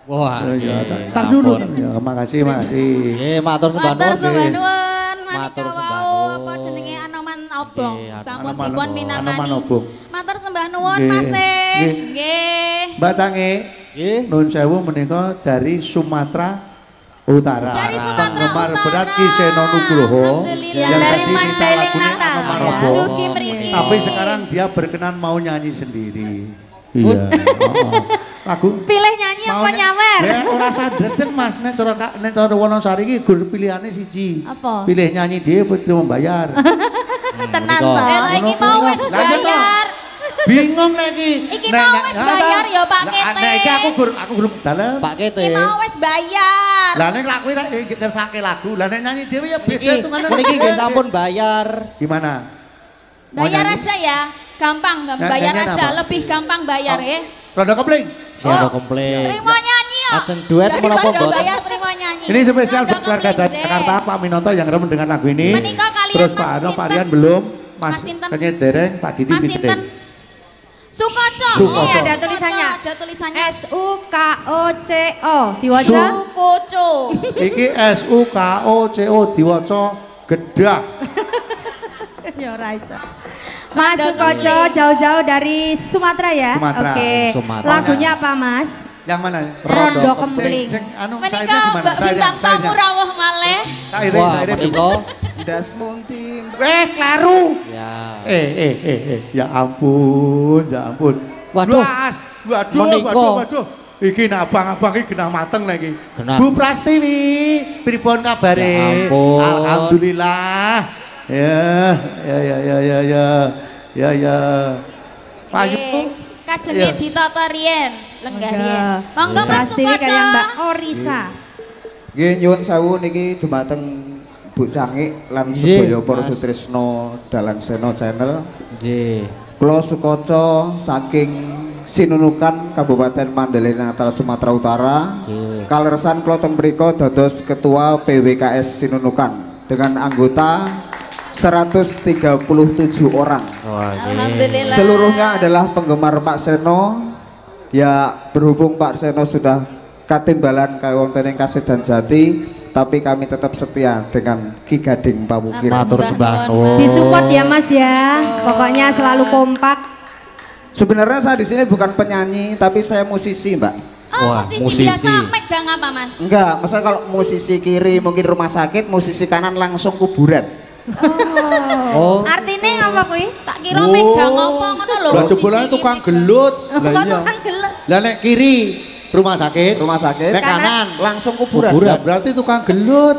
[SPEAKER 3] Wah,
[SPEAKER 1] tak dulu. Ya, makasih.
[SPEAKER 3] Nggih, matur sembah nuwun.
[SPEAKER 4] Matur sembah nuwun.
[SPEAKER 3] Matur
[SPEAKER 4] Matur
[SPEAKER 3] sembah
[SPEAKER 4] wau
[SPEAKER 3] nuwun.
[SPEAKER 4] apa jenenge Anoman Obong. Sampun
[SPEAKER 1] Anoman
[SPEAKER 4] dipun
[SPEAKER 1] Obong.
[SPEAKER 4] minangani.
[SPEAKER 1] Anoman Obong.
[SPEAKER 4] Matur sembah nuwun
[SPEAKER 1] Nggih.
[SPEAKER 4] Mas.
[SPEAKER 1] Nggih.
[SPEAKER 4] Nggih.
[SPEAKER 1] Mbak Cange,
[SPEAKER 3] Nggih.
[SPEAKER 1] Nun Sewu menika dari Sumatera Utara.
[SPEAKER 4] Dari Sumatera
[SPEAKER 1] Penggemar
[SPEAKER 4] Utara.
[SPEAKER 1] berat Ki Seno Nugroho
[SPEAKER 4] Alhamdulillah.
[SPEAKER 1] yang
[SPEAKER 4] Dari
[SPEAKER 1] tadi minta
[SPEAKER 4] Mandailing
[SPEAKER 1] lagunya
[SPEAKER 4] Natal.
[SPEAKER 1] Anoman
[SPEAKER 3] Ya.
[SPEAKER 1] Obong.
[SPEAKER 4] Dugi mriki.
[SPEAKER 1] Tapi sekarang dia berkenan mau nyanyi sendiri. Iya. Lagu
[SPEAKER 4] Pilih nyanyi apa
[SPEAKER 1] mau
[SPEAKER 4] nyawer?
[SPEAKER 1] Ya ora sadredeg Mas, nek cara Wonosari iki gur pilihane siji.
[SPEAKER 4] Apa?
[SPEAKER 1] Pilih nyanyi dhewe apa membayar.
[SPEAKER 4] Tenan
[SPEAKER 3] menika.
[SPEAKER 4] to. Lah iki mau wis
[SPEAKER 1] Lanjut, toh.
[SPEAKER 4] bayar.
[SPEAKER 1] Bingung lagi.
[SPEAKER 4] Iki mau wis bayar ya Pak Kete.
[SPEAKER 1] Nek iki aku gur dalem.
[SPEAKER 3] Pak Kete.
[SPEAKER 4] Iki mau wis bayar.
[SPEAKER 1] Lah nek laku nek ngersake lagu, lah nek nyanyi dhewe ya beda
[SPEAKER 3] Niki,
[SPEAKER 1] hitungane.
[SPEAKER 3] niki nggih sampun bayar.
[SPEAKER 1] Gimana? Mau
[SPEAKER 4] Bayar
[SPEAKER 1] nyanyi?
[SPEAKER 4] aja ya. Gampang, bayar
[SPEAKER 1] nyanyian
[SPEAKER 4] aja.
[SPEAKER 1] apa?
[SPEAKER 4] Lebih gampang bayar ya.
[SPEAKER 1] Rondo kopling.
[SPEAKER 3] Siapa komplain?
[SPEAKER 4] Terima nyanyi ya.
[SPEAKER 3] Ajeng duet menapa
[SPEAKER 4] Daripada
[SPEAKER 3] mboten?
[SPEAKER 4] bayar terima nyanyi.
[SPEAKER 1] Ini spesial
[SPEAKER 4] Rondo
[SPEAKER 1] buat keluarga
[SPEAKER 4] kopling,
[SPEAKER 1] Jakarta, Pak Minonto yang remen dengan lagu ini.
[SPEAKER 4] Menika kalian
[SPEAKER 1] Terus
[SPEAKER 4] Mas
[SPEAKER 1] Pak Ano, Pak
[SPEAKER 4] Sinten.
[SPEAKER 1] Rian belum. Mas
[SPEAKER 4] Mas Sinten.
[SPEAKER 1] Kenyet dereng, Pak Didi
[SPEAKER 4] Mas
[SPEAKER 1] Pinten.
[SPEAKER 4] Sinten. Sukoco.
[SPEAKER 1] Sukoco.
[SPEAKER 4] Ini
[SPEAKER 1] Ada
[SPEAKER 4] tulisannya. Ada tulisannya.
[SPEAKER 2] SUKOCO diwaca
[SPEAKER 4] Sukoco.
[SPEAKER 1] Iki SUKOCO diwaca gedah.
[SPEAKER 2] ya ora iso. Mas Sukoco jauh-jauh dari Sumatera ya?
[SPEAKER 1] Sumatera.
[SPEAKER 2] Oke.
[SPEAKER 3] Sumatera.
[SPEAKER 2] Lagunya apa Mas?
[SPEAKER 1] Yang mana?
[SPEAKER 2] Rondo Kempling.
[SPEAKER 1] Anu
[SPEAKER 4] Menika
[SPEAKER 1] sairnya gimana?
[SPEAKER 4] Mbak Bintang Tamu rawuh malih.
[SPEAKER 1] Sairnya,
[SPEAKER 3] Wah,
[SPEAKER 1] sairnya.
[SPEAKER 3] menika.
[SPEAKER 7] Das muntim.
[SPEAKER 1] Kleru.
[SPEAKER 3] Ya.
[SPEAKER 1] Ya ampun, ya ampun.
[SPEAKER 3] Waduh.
[SPEAKER 1] Waduh. Iki abang-abang iki genah mateng lagi.
[SPEAKER 3] Genah.
[SPEAKER 1] Bu Prastiwi, pripun kabare?
[SPEAKER 3] Ya ampun.
[SPEAKER 1] Alhamdulillah. Ya. Payu.
[SPEAKER 4] Kajenge
[SPEAKER 1] Iya.
[SPEAKER 4] ditata riyen, lenggah riyen.
[SPEAKER 2] Monggo.
[SPEAKER 4] Monggo Mas
[SPEAKER 2] Pasti
[SPEAKER 4] Sukoco.
[SPEAKER 2] kalian Mbak Orisa.
[SPEAKER 7] Nggih nyuwun sewu niki dumateng Bu Cangik lan
[SPEAKER 3] Nggih,
[SPEAKER 7] sedaya para
[SPEAKER 3] Mas.
[SPEAKER 7] Sutrisno Dalang Seno channel.
[SPEAKER 3] Nggih.
[SPEAKER 7] Kula Sukoco saking Sinunukan Kabupaten Mandailing Natal Sumatera Utara.
[SPEAKER 3] Nggih.
[SPEAKER 7] Kaleresan kula teng mriku dados Ketua PWKS Sinunukan dengan anggota 137 orang.
[SPEAKER 3] Wah, nggih.
[SPEAKER 4] Alhamdulillah.
[SPEAKER 7] Seluruhnya adalah penggemar Pak Seno. Ya berhubung Pak Seno sudah katimbalan kawonten ing Kasedan Jati, tapi kami tetap setia dengan Ki Gading Pamukir.
[SPEAKER 3] Matur sembah nuwun.
[SPEAKER 2] Disupport ya Mas ya. Pokoknya selalu kompak.
[SPEAKER 7] Sebenarnya saya di sini bukan penyanyi, tapi saya musisi, Mbak.
[SPEAKER 4] Oh,
[SPEAKER 3] Wah,
[SPEAKER 4] musisi biasa
[SPEAKER 3] musisi.
[SPEAKER 4] megang apa Mas?
[SPEAKER 7] Enggak, maksudnya kalau musisi kiri mungkin rumah sakit, musisi kanan langsung kuburan.
[SPEAKER 3] Oh.
[SPEAKER 2] Artinya apa kuwi?
[SPEAKER 4] Tak kira megang apa ngono lho.
[SPEAKER 1] Lah
[SPEAKER 4] musisi
[SPEAKER 1] jebolan
[SPEAKER 4] iki
[SPEAKER 1] tukang
[SPEAKER 4] megang.
[SPEAKER 1] gelut.
[SPEAKER 4] Kok
[SPEAKER 1] Lah iya.
[SPEAKER 4] tukang gelut?
[SPEAKER 1] Lah nek kiri rumah sakit.
[SPEAKER 7] Rumah sakit,
[SPEAKER 1] Nek kanan
[SPEAKER 7] langsung kuburan.
[SPEAKER 1] Lah berarti tukang gelut.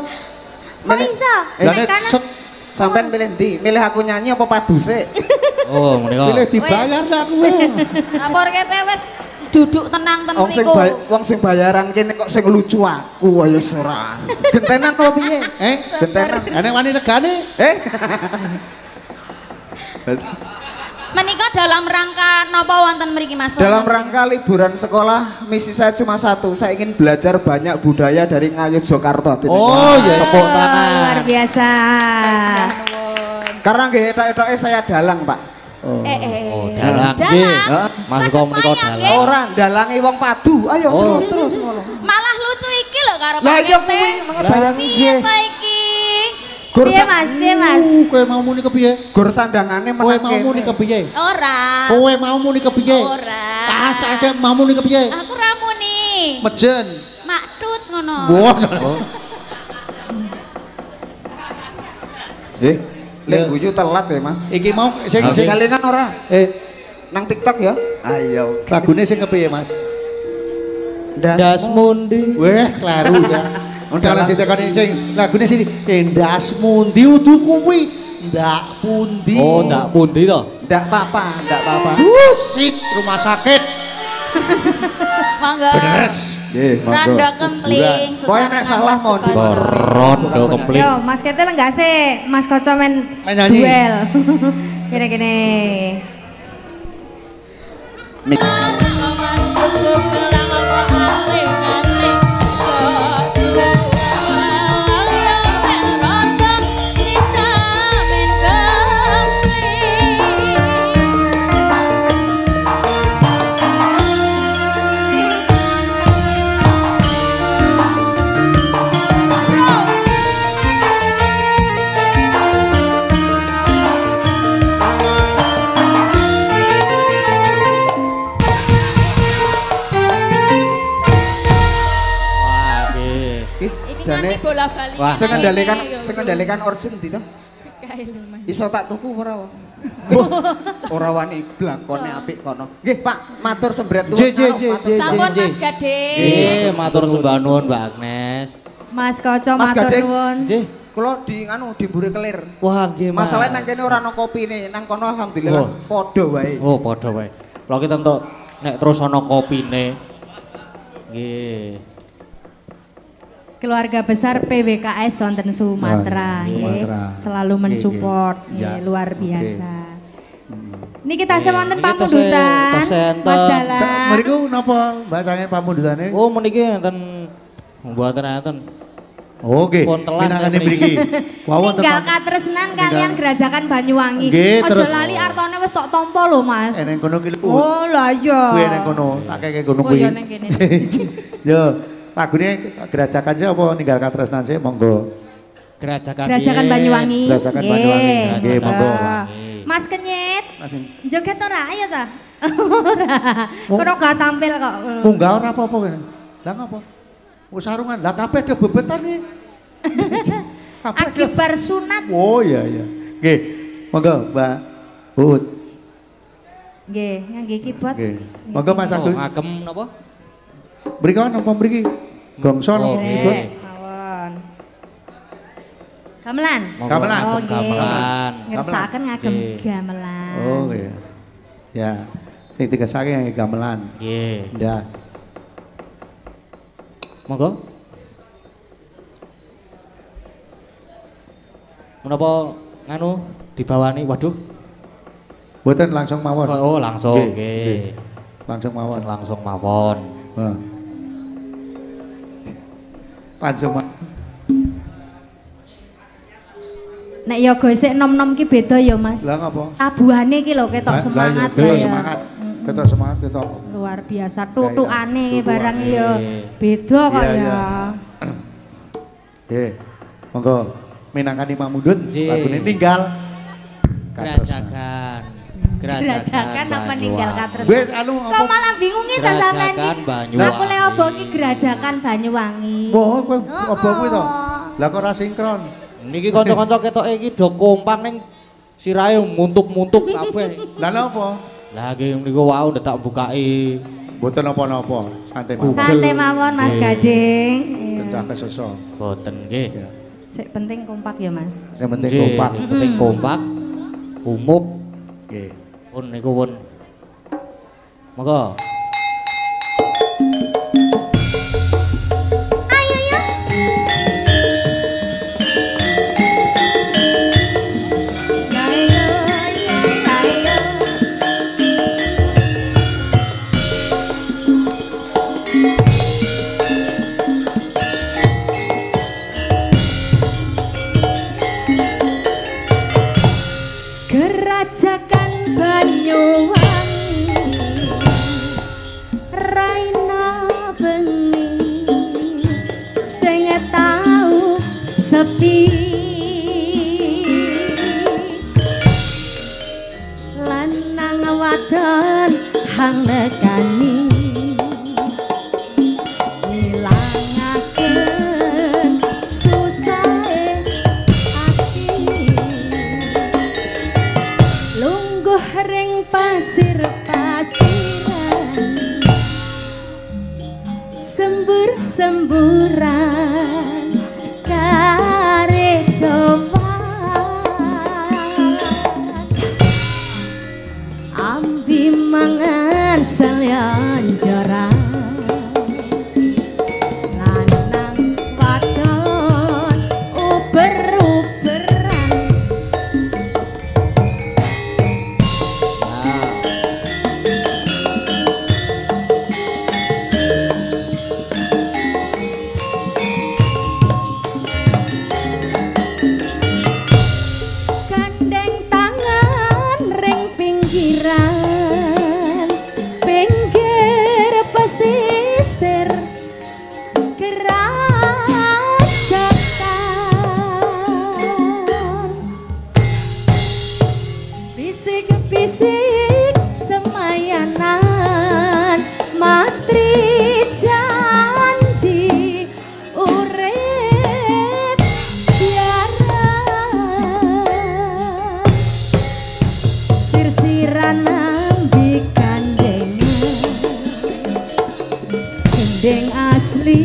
[SPEAKER 2] Kok iso?
[SPEAKER 1] Lah
[SPEAKER 2] Nek
[SPEAKER 1] nek
[SPEAKER 2] kanan
[SPEAKER 1] set
[SPEAKER 7] Sampean milih ndi? Milih aku nyanyi apa padu sik?
[SPEAKER 3] Oh, menika.
[SPEAKER 1] pilih dibayar lah kowe.
[SPEAKER 4] Lapor kete wis duduk tenang ten
[SPEAKER 7] Wong sing
[SPEAKER 4] mriku.
[SPEAKER 7] wong sing bayaran kene kok sing lucu aku ayo ora. Gentenan apa piye? Gentenan.
[SPEAKER 1] Nek wani negane.
[SPEAKER 4] Menika dalam rangka napa wonten mriki Mas?
[SPEAKER 7] Dalam rangka liburan sekolah, misi saya cuma satu. Saya ingin belajar banyak budaya dari Ngayogyakarta.
[SPEAKER 1] Oh iya.
[SPEAKER 3] Tepuk tangan.
[SPEAKER 2] luar biasa.
[SPEAKER 7] Karena nggih etok-etoke saya dalang, Pak.
[SPEAKER 3] Oh,
[SPEAKER 4] Dalang.
[SPEAKER 3] dalang. Nggih. Mas
[SPEAKER 4] Saged
[SPEAKER 3] kok menika
[SPEAKER 4] wayang,
[SPEAKER 3] dalang.
[SPEAKER 4] nggih.
[SPEAKER 7] Ora dalangi wong padu. Ayo
[SPEAKER 3] Oh.
[SPEAKER 7] terus ngono.
[SPEAKER 4] Malah lucu iki lho karo
[SPEAKER 7] Lah
[SPEAKER 4] Pak
[SPEAKER 7] iya
[SPEAKER 4] Kete.
[SPEAKER 7] kuwi bayang
[SPEAKER 4] Piye
[SPEAKER 7] nggih.
[SPEAKER 4] ta iki?
[SPEAKER 2] Piye Mas? Piye Mas?
[SPEAKER 1] Kowe mau muni kepiye?
[SPEAKER 7] Gur sandangane
[SPEAKER 1] Kowe
[SPEAKER 7] menang
[SPEAKER 1] mau muni kepiye?
[SPEAKER 2] Ora.
[SPEAKER 1] Kowe mau muni kepiye?
[SPEAKER 2] Ora.
[SPEAKER 1] Asake mau muni kepiye?
[SPEAKER 2] Aku ra muni.
[SPEAKER 1] Mejen.
[SPEAKER 2] Maktut ngono.
[SPEAKER 1] Wah.
[SPEAKER 7] Lek guyu telat ya Mas.
[SPEAKER 1] Iki mau sing
[SPEAKER 7] Galengan ora? Nang TikTok ya? Ayo.
[SPEAKER 1] Lagune sing kepiye Mas?
[SPEAKER 3] Dasmundi.
[SPEAKER 1] Weh, kleru ya. Kalau ditekani sing lagune sini Endas Mundi udu kuwi. Ndak pundi.
[SPEAKER 3] Oh, ndak pundi to?
[SPEAKER 7] Ndak apa-apa, ndak apa-apa.
[SPEAKER 1] Sik rumah sakit.
[SPEAKER 2] Mangga.
[SPEAKER 1] Beres.
[SPEAKER 7] Nggih,
[SPEAKER 2] Randa kempling.
[SPEAKER 7] Kowe nek salah mau
[SPEAKER 3] Rondo kempling.
[SPEAKER 2] Yo, Mas Ketil enggak sih? Mas Koco men
[SPEAKER 1] nyanyi.
[SPEAKER 2] duel. Kene-kene.
[SPEAKER 7] Jane
[SPEAKER 2] bola-bali.
[SPEAKER 3] Wah,
[SPEAKER 7] sing ngendalikan origin ndi to? Iso tak tuku ora? Ora wani blangkone apik kono. Nggih, Pak, matur sembret tuwun.
[SPEAKER 2] Sampun Mas Gading.
[SPEAKER 3] Nggih, matur sembah nuwun Mbak Agnes.
[SPEAKER 2] Mas Koco
[SPEAKER 7] Mas
[SPEAKER 2] matur
[SPEAKER 7] Gading.
[SPEAKER 2] nuwun.
[SPEAKER 3] Nggih.
[SPEAKER 7] Kula di mburi kelir.
[SPEAKER 3] Wah, nggih Mas.
[SPEAKER 7] Masalah nang kene ora ana kopine, nang kono alhamdulillah padha wae.
[SPEAKER 3] Oh, padha wae. Kalau kita entuk nek terus ana kopine. Nggih.
[SPEAKER 2] Keluarga besar PWKS wonten Sumatera,
[SPEAKER 1] Sumatera.
[SPEAKER 2] selalu mensupport,
[SPEAKER 1] Ya.
[SPEAKER 2] luar
[SPEAKER 1] Oke.
[SPEAKER 2] biasa. Niki tasih wonten
[SPEAKER 3] Niki
[SPEAKER 2] pamundutan,
[SPEAKER 3] tasih enten.
[SPEAKER 2] Mas Dalan.
[SPEAKER 1] Mriku napa Mbak Cange pamundutane?
[SPEAKER 3] Oh, meniki enten mboten enten.
[SPEAKER 1] Oh, nggih.
[SPEAKER 3] Pun telas
[SPEAKER 1] Minangane
[SPEAKER 3] mriki.
[SPEAKER 1] mriki. Wawon
[SPEAKER 2] Ninggal katresnan kalian Gerajakan Banyuwangi.
[SPEAKER 1] Nggih,
[SPEAKER 2] Aja
[SPEAKER 1] terus.
[SPEAKER 2] lali artone wis tok tampa lho, Mas.
[SPEAKER 1] Eneng kono ki.
[SPEAKER 2] Oh, lah iya.
[SPEAKER 1] Kuwi eneng kono, tak keke kono
[SPEAKER 2] Oh,
[SPEAKER 1] kuwi.
[SPEAKER 2] iya, neng kene.
[SPEAKER 1] Yo, lagune gerajakan sih apa ninggal katresnan sih monggo.
[SPEAKER 3] Gerajakan
[SPEAKER 2] Banyuwangi.
[SPEAKER 1] Gerajakan Banyuwangi. Nggih, monggo.
[SPEAKER 2] Mas Kenyit,
[SPEAKER 1] Mas.
[SPEAKER 2] joget ora ayo ta? Ora. Kono gak tampil kok.
[SPEAKER 1] Munggah ora apa-apa kene. Lah ngapa? Wis sarungan. Lah kabeh do bebetan iki. Kabeh do.
[SPEAKER 2] Akibar sunat.
[SPEAKER 1] Oh iya iya. Nggih. Monggo Mbak Ut.
[SPEAKER 2] Nggih, ngangge keyboard.
[SPEAKER 1] Nggih. Monggo Mas
[SPEAKER 3] Oh,
[SPEAKER 1] Agung.
[SPEAKER 3] ngagem napa?
[SPEAKER 1] Mriki napa mriki? Gongso napa
[SPEAKER 3] Oh,
[SPEAKER 1] keyboard?
[SPEAKER 3] nggih.
[SPEAKER 2] Mawon. Gamelan.
[SPEAKER 3] Monggo
[SPEAKER 1] Gamelan.
[SPEAKER 2] Oh,
[SPEAKER 3] ngagem
[SPEAKER 2] nggih.
[SPEAKER 3] gamelan.
[SPEAKER 2] Ngersakaken ngagem
[SPEAKER 3] Nggih.
[SPEAKER 2] gamelan.
[SPEAKER 1] Oh iya. Ya. Sing digesake yang gamelan.
[SPEAKER 3] Nggih.
[SPEAKER 1] Ndah.
[SPEAKER 3] Monggo. Menapa nganu dibawani? Waduh.
[SPEAKER 1] Mboten langsung mawon.
[SPEAKER 3] Oh, langsung
[SPEAKER 1] Nggih,
[SPEAKER 3] nggih.
[SPEAKER 1] nggih. Langsung mawon.
[SPEAKER 3] Langsung mawon.
[SPEAKER 1] Heeh. Langsung mawon.
[SPEAKER 2] Nek ya gosek nom-nom ki beda ya, Mas.
[SPEAKER 1] Lah ngapa?
[SPEAKER 2] Tabuhane ki lho ketok semangat
[SPEAKER 1] Ketok
[SPEAKER 2] ya.
[SPEAKER 1] semangat. Ketok semangat ketok.
[SPEAKER 2] Luar biasa tutukane
[SPEAKER 1] Tutukane.
[SPEAKER 2] barang ya beda kok
[SPEAKER 1] Iya,
[SPEAKER 2] ya.
[SPEAKER 1] iya. Nggih. Monggo minangkani mamundut
[SPEAKER 3] Nggih.
[SPEAKER 1] lagune ninggal
[SPEAKER 3] Gerajakan.
[SPEAKER 2] Gerajakan apa ninggal katres.
[SPEAKER 1] Wis anu
[SPEAKER 2] Kok
[SPEAKER 1] apa?
[SPEAKER 2] malah bingungi ta sampean
[SPEAKER 3] Gerajakan
[SPEAKER 2] iki?
[SPEAKER 3] Banyuwangi.
[SPEAKER 2] Aku le opo ki Gerajakan Banyuwangi.
[SPEAKER 1] Wah, kowe apa kuwi to? Lah kok ora sinkron?
[SPEAKER 3] Niki kanca-kanca ketoke iki do kompak ning sirahe muntuk-muntuk kabeh.
[SPEAKER 1] Lah napa?
[SPEAKER 3] Lah nggih niku wau ndak tak bukai.
[SPEAKER 1] Mboten napa-napa, santai mawon.
[SPEAKER 2] Santai mawon Mas Gading.
[SPEAKER 1] Cecah keseso.
[SPEAKER 3] Boten nggih.
[SPEAKER 1] Ya.
[SPEAKER 2] Sik penting kompak ya, Mas.
[SPEAKER 1] Sing penting
[SPEAKER 3] Nggih,
[SPEAKER 1] kompak.
[SPEAKER 3] sing penting kompak. Umup
[SPEAKER 1] Nggih.
[SPEAKER 3] pun niku pun. Monggo.
[SPEAKER 2] Gerajakan Banyuwangi Raina bengi sing tau sepi
[SPEAKER 4] hang nekani ngilangaken susahe ati lungguh ring pasir-pasiran sembur-semburan kare ambi mangan selonjoran lanang wadon uber-uberan gandeng tangan ring pinggiran pinggir pesisir kerajaan bisik-bisik semayanan matri janji urip biaran sirsiran ambi gendeng asli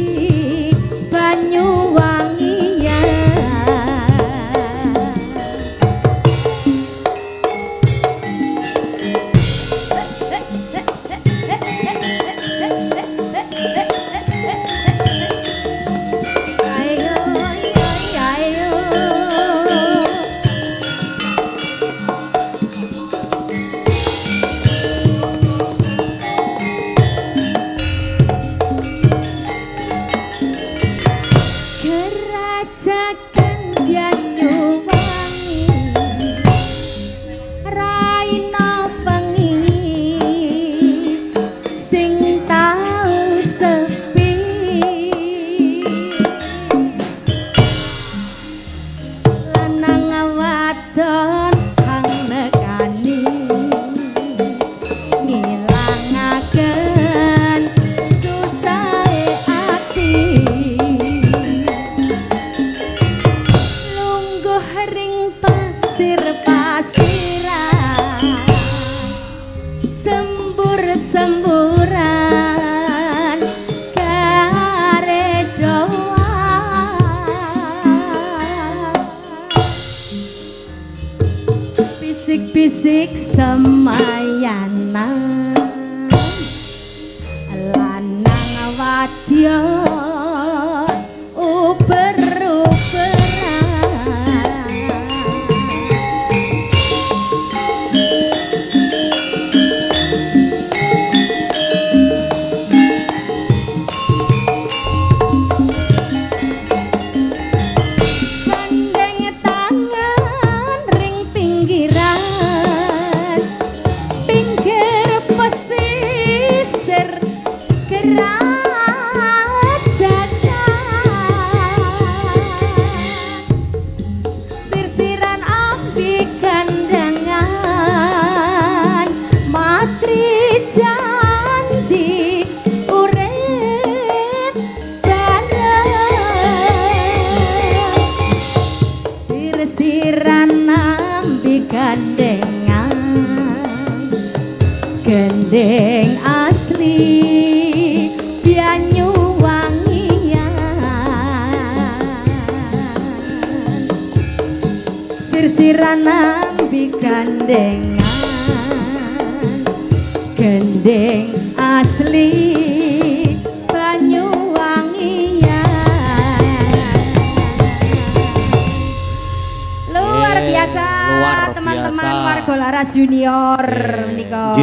[SPEAKER 4] Kerajakan Banyuwangi raina wengi sing tau sepi lanang wadon hang nekani ngilangaken susahe ati pasir-pasiran sembur-semburan kare bisik-bisik semayanan lanang wadon uber-uberan sirsiran ambi kandangan matri janji urip bareng sirsiran ambi gandengan gendeng asli sirsiran ambi gandengan gendeng asli Banyuwangian luar biasa teman-teman warga Laras Junior menika.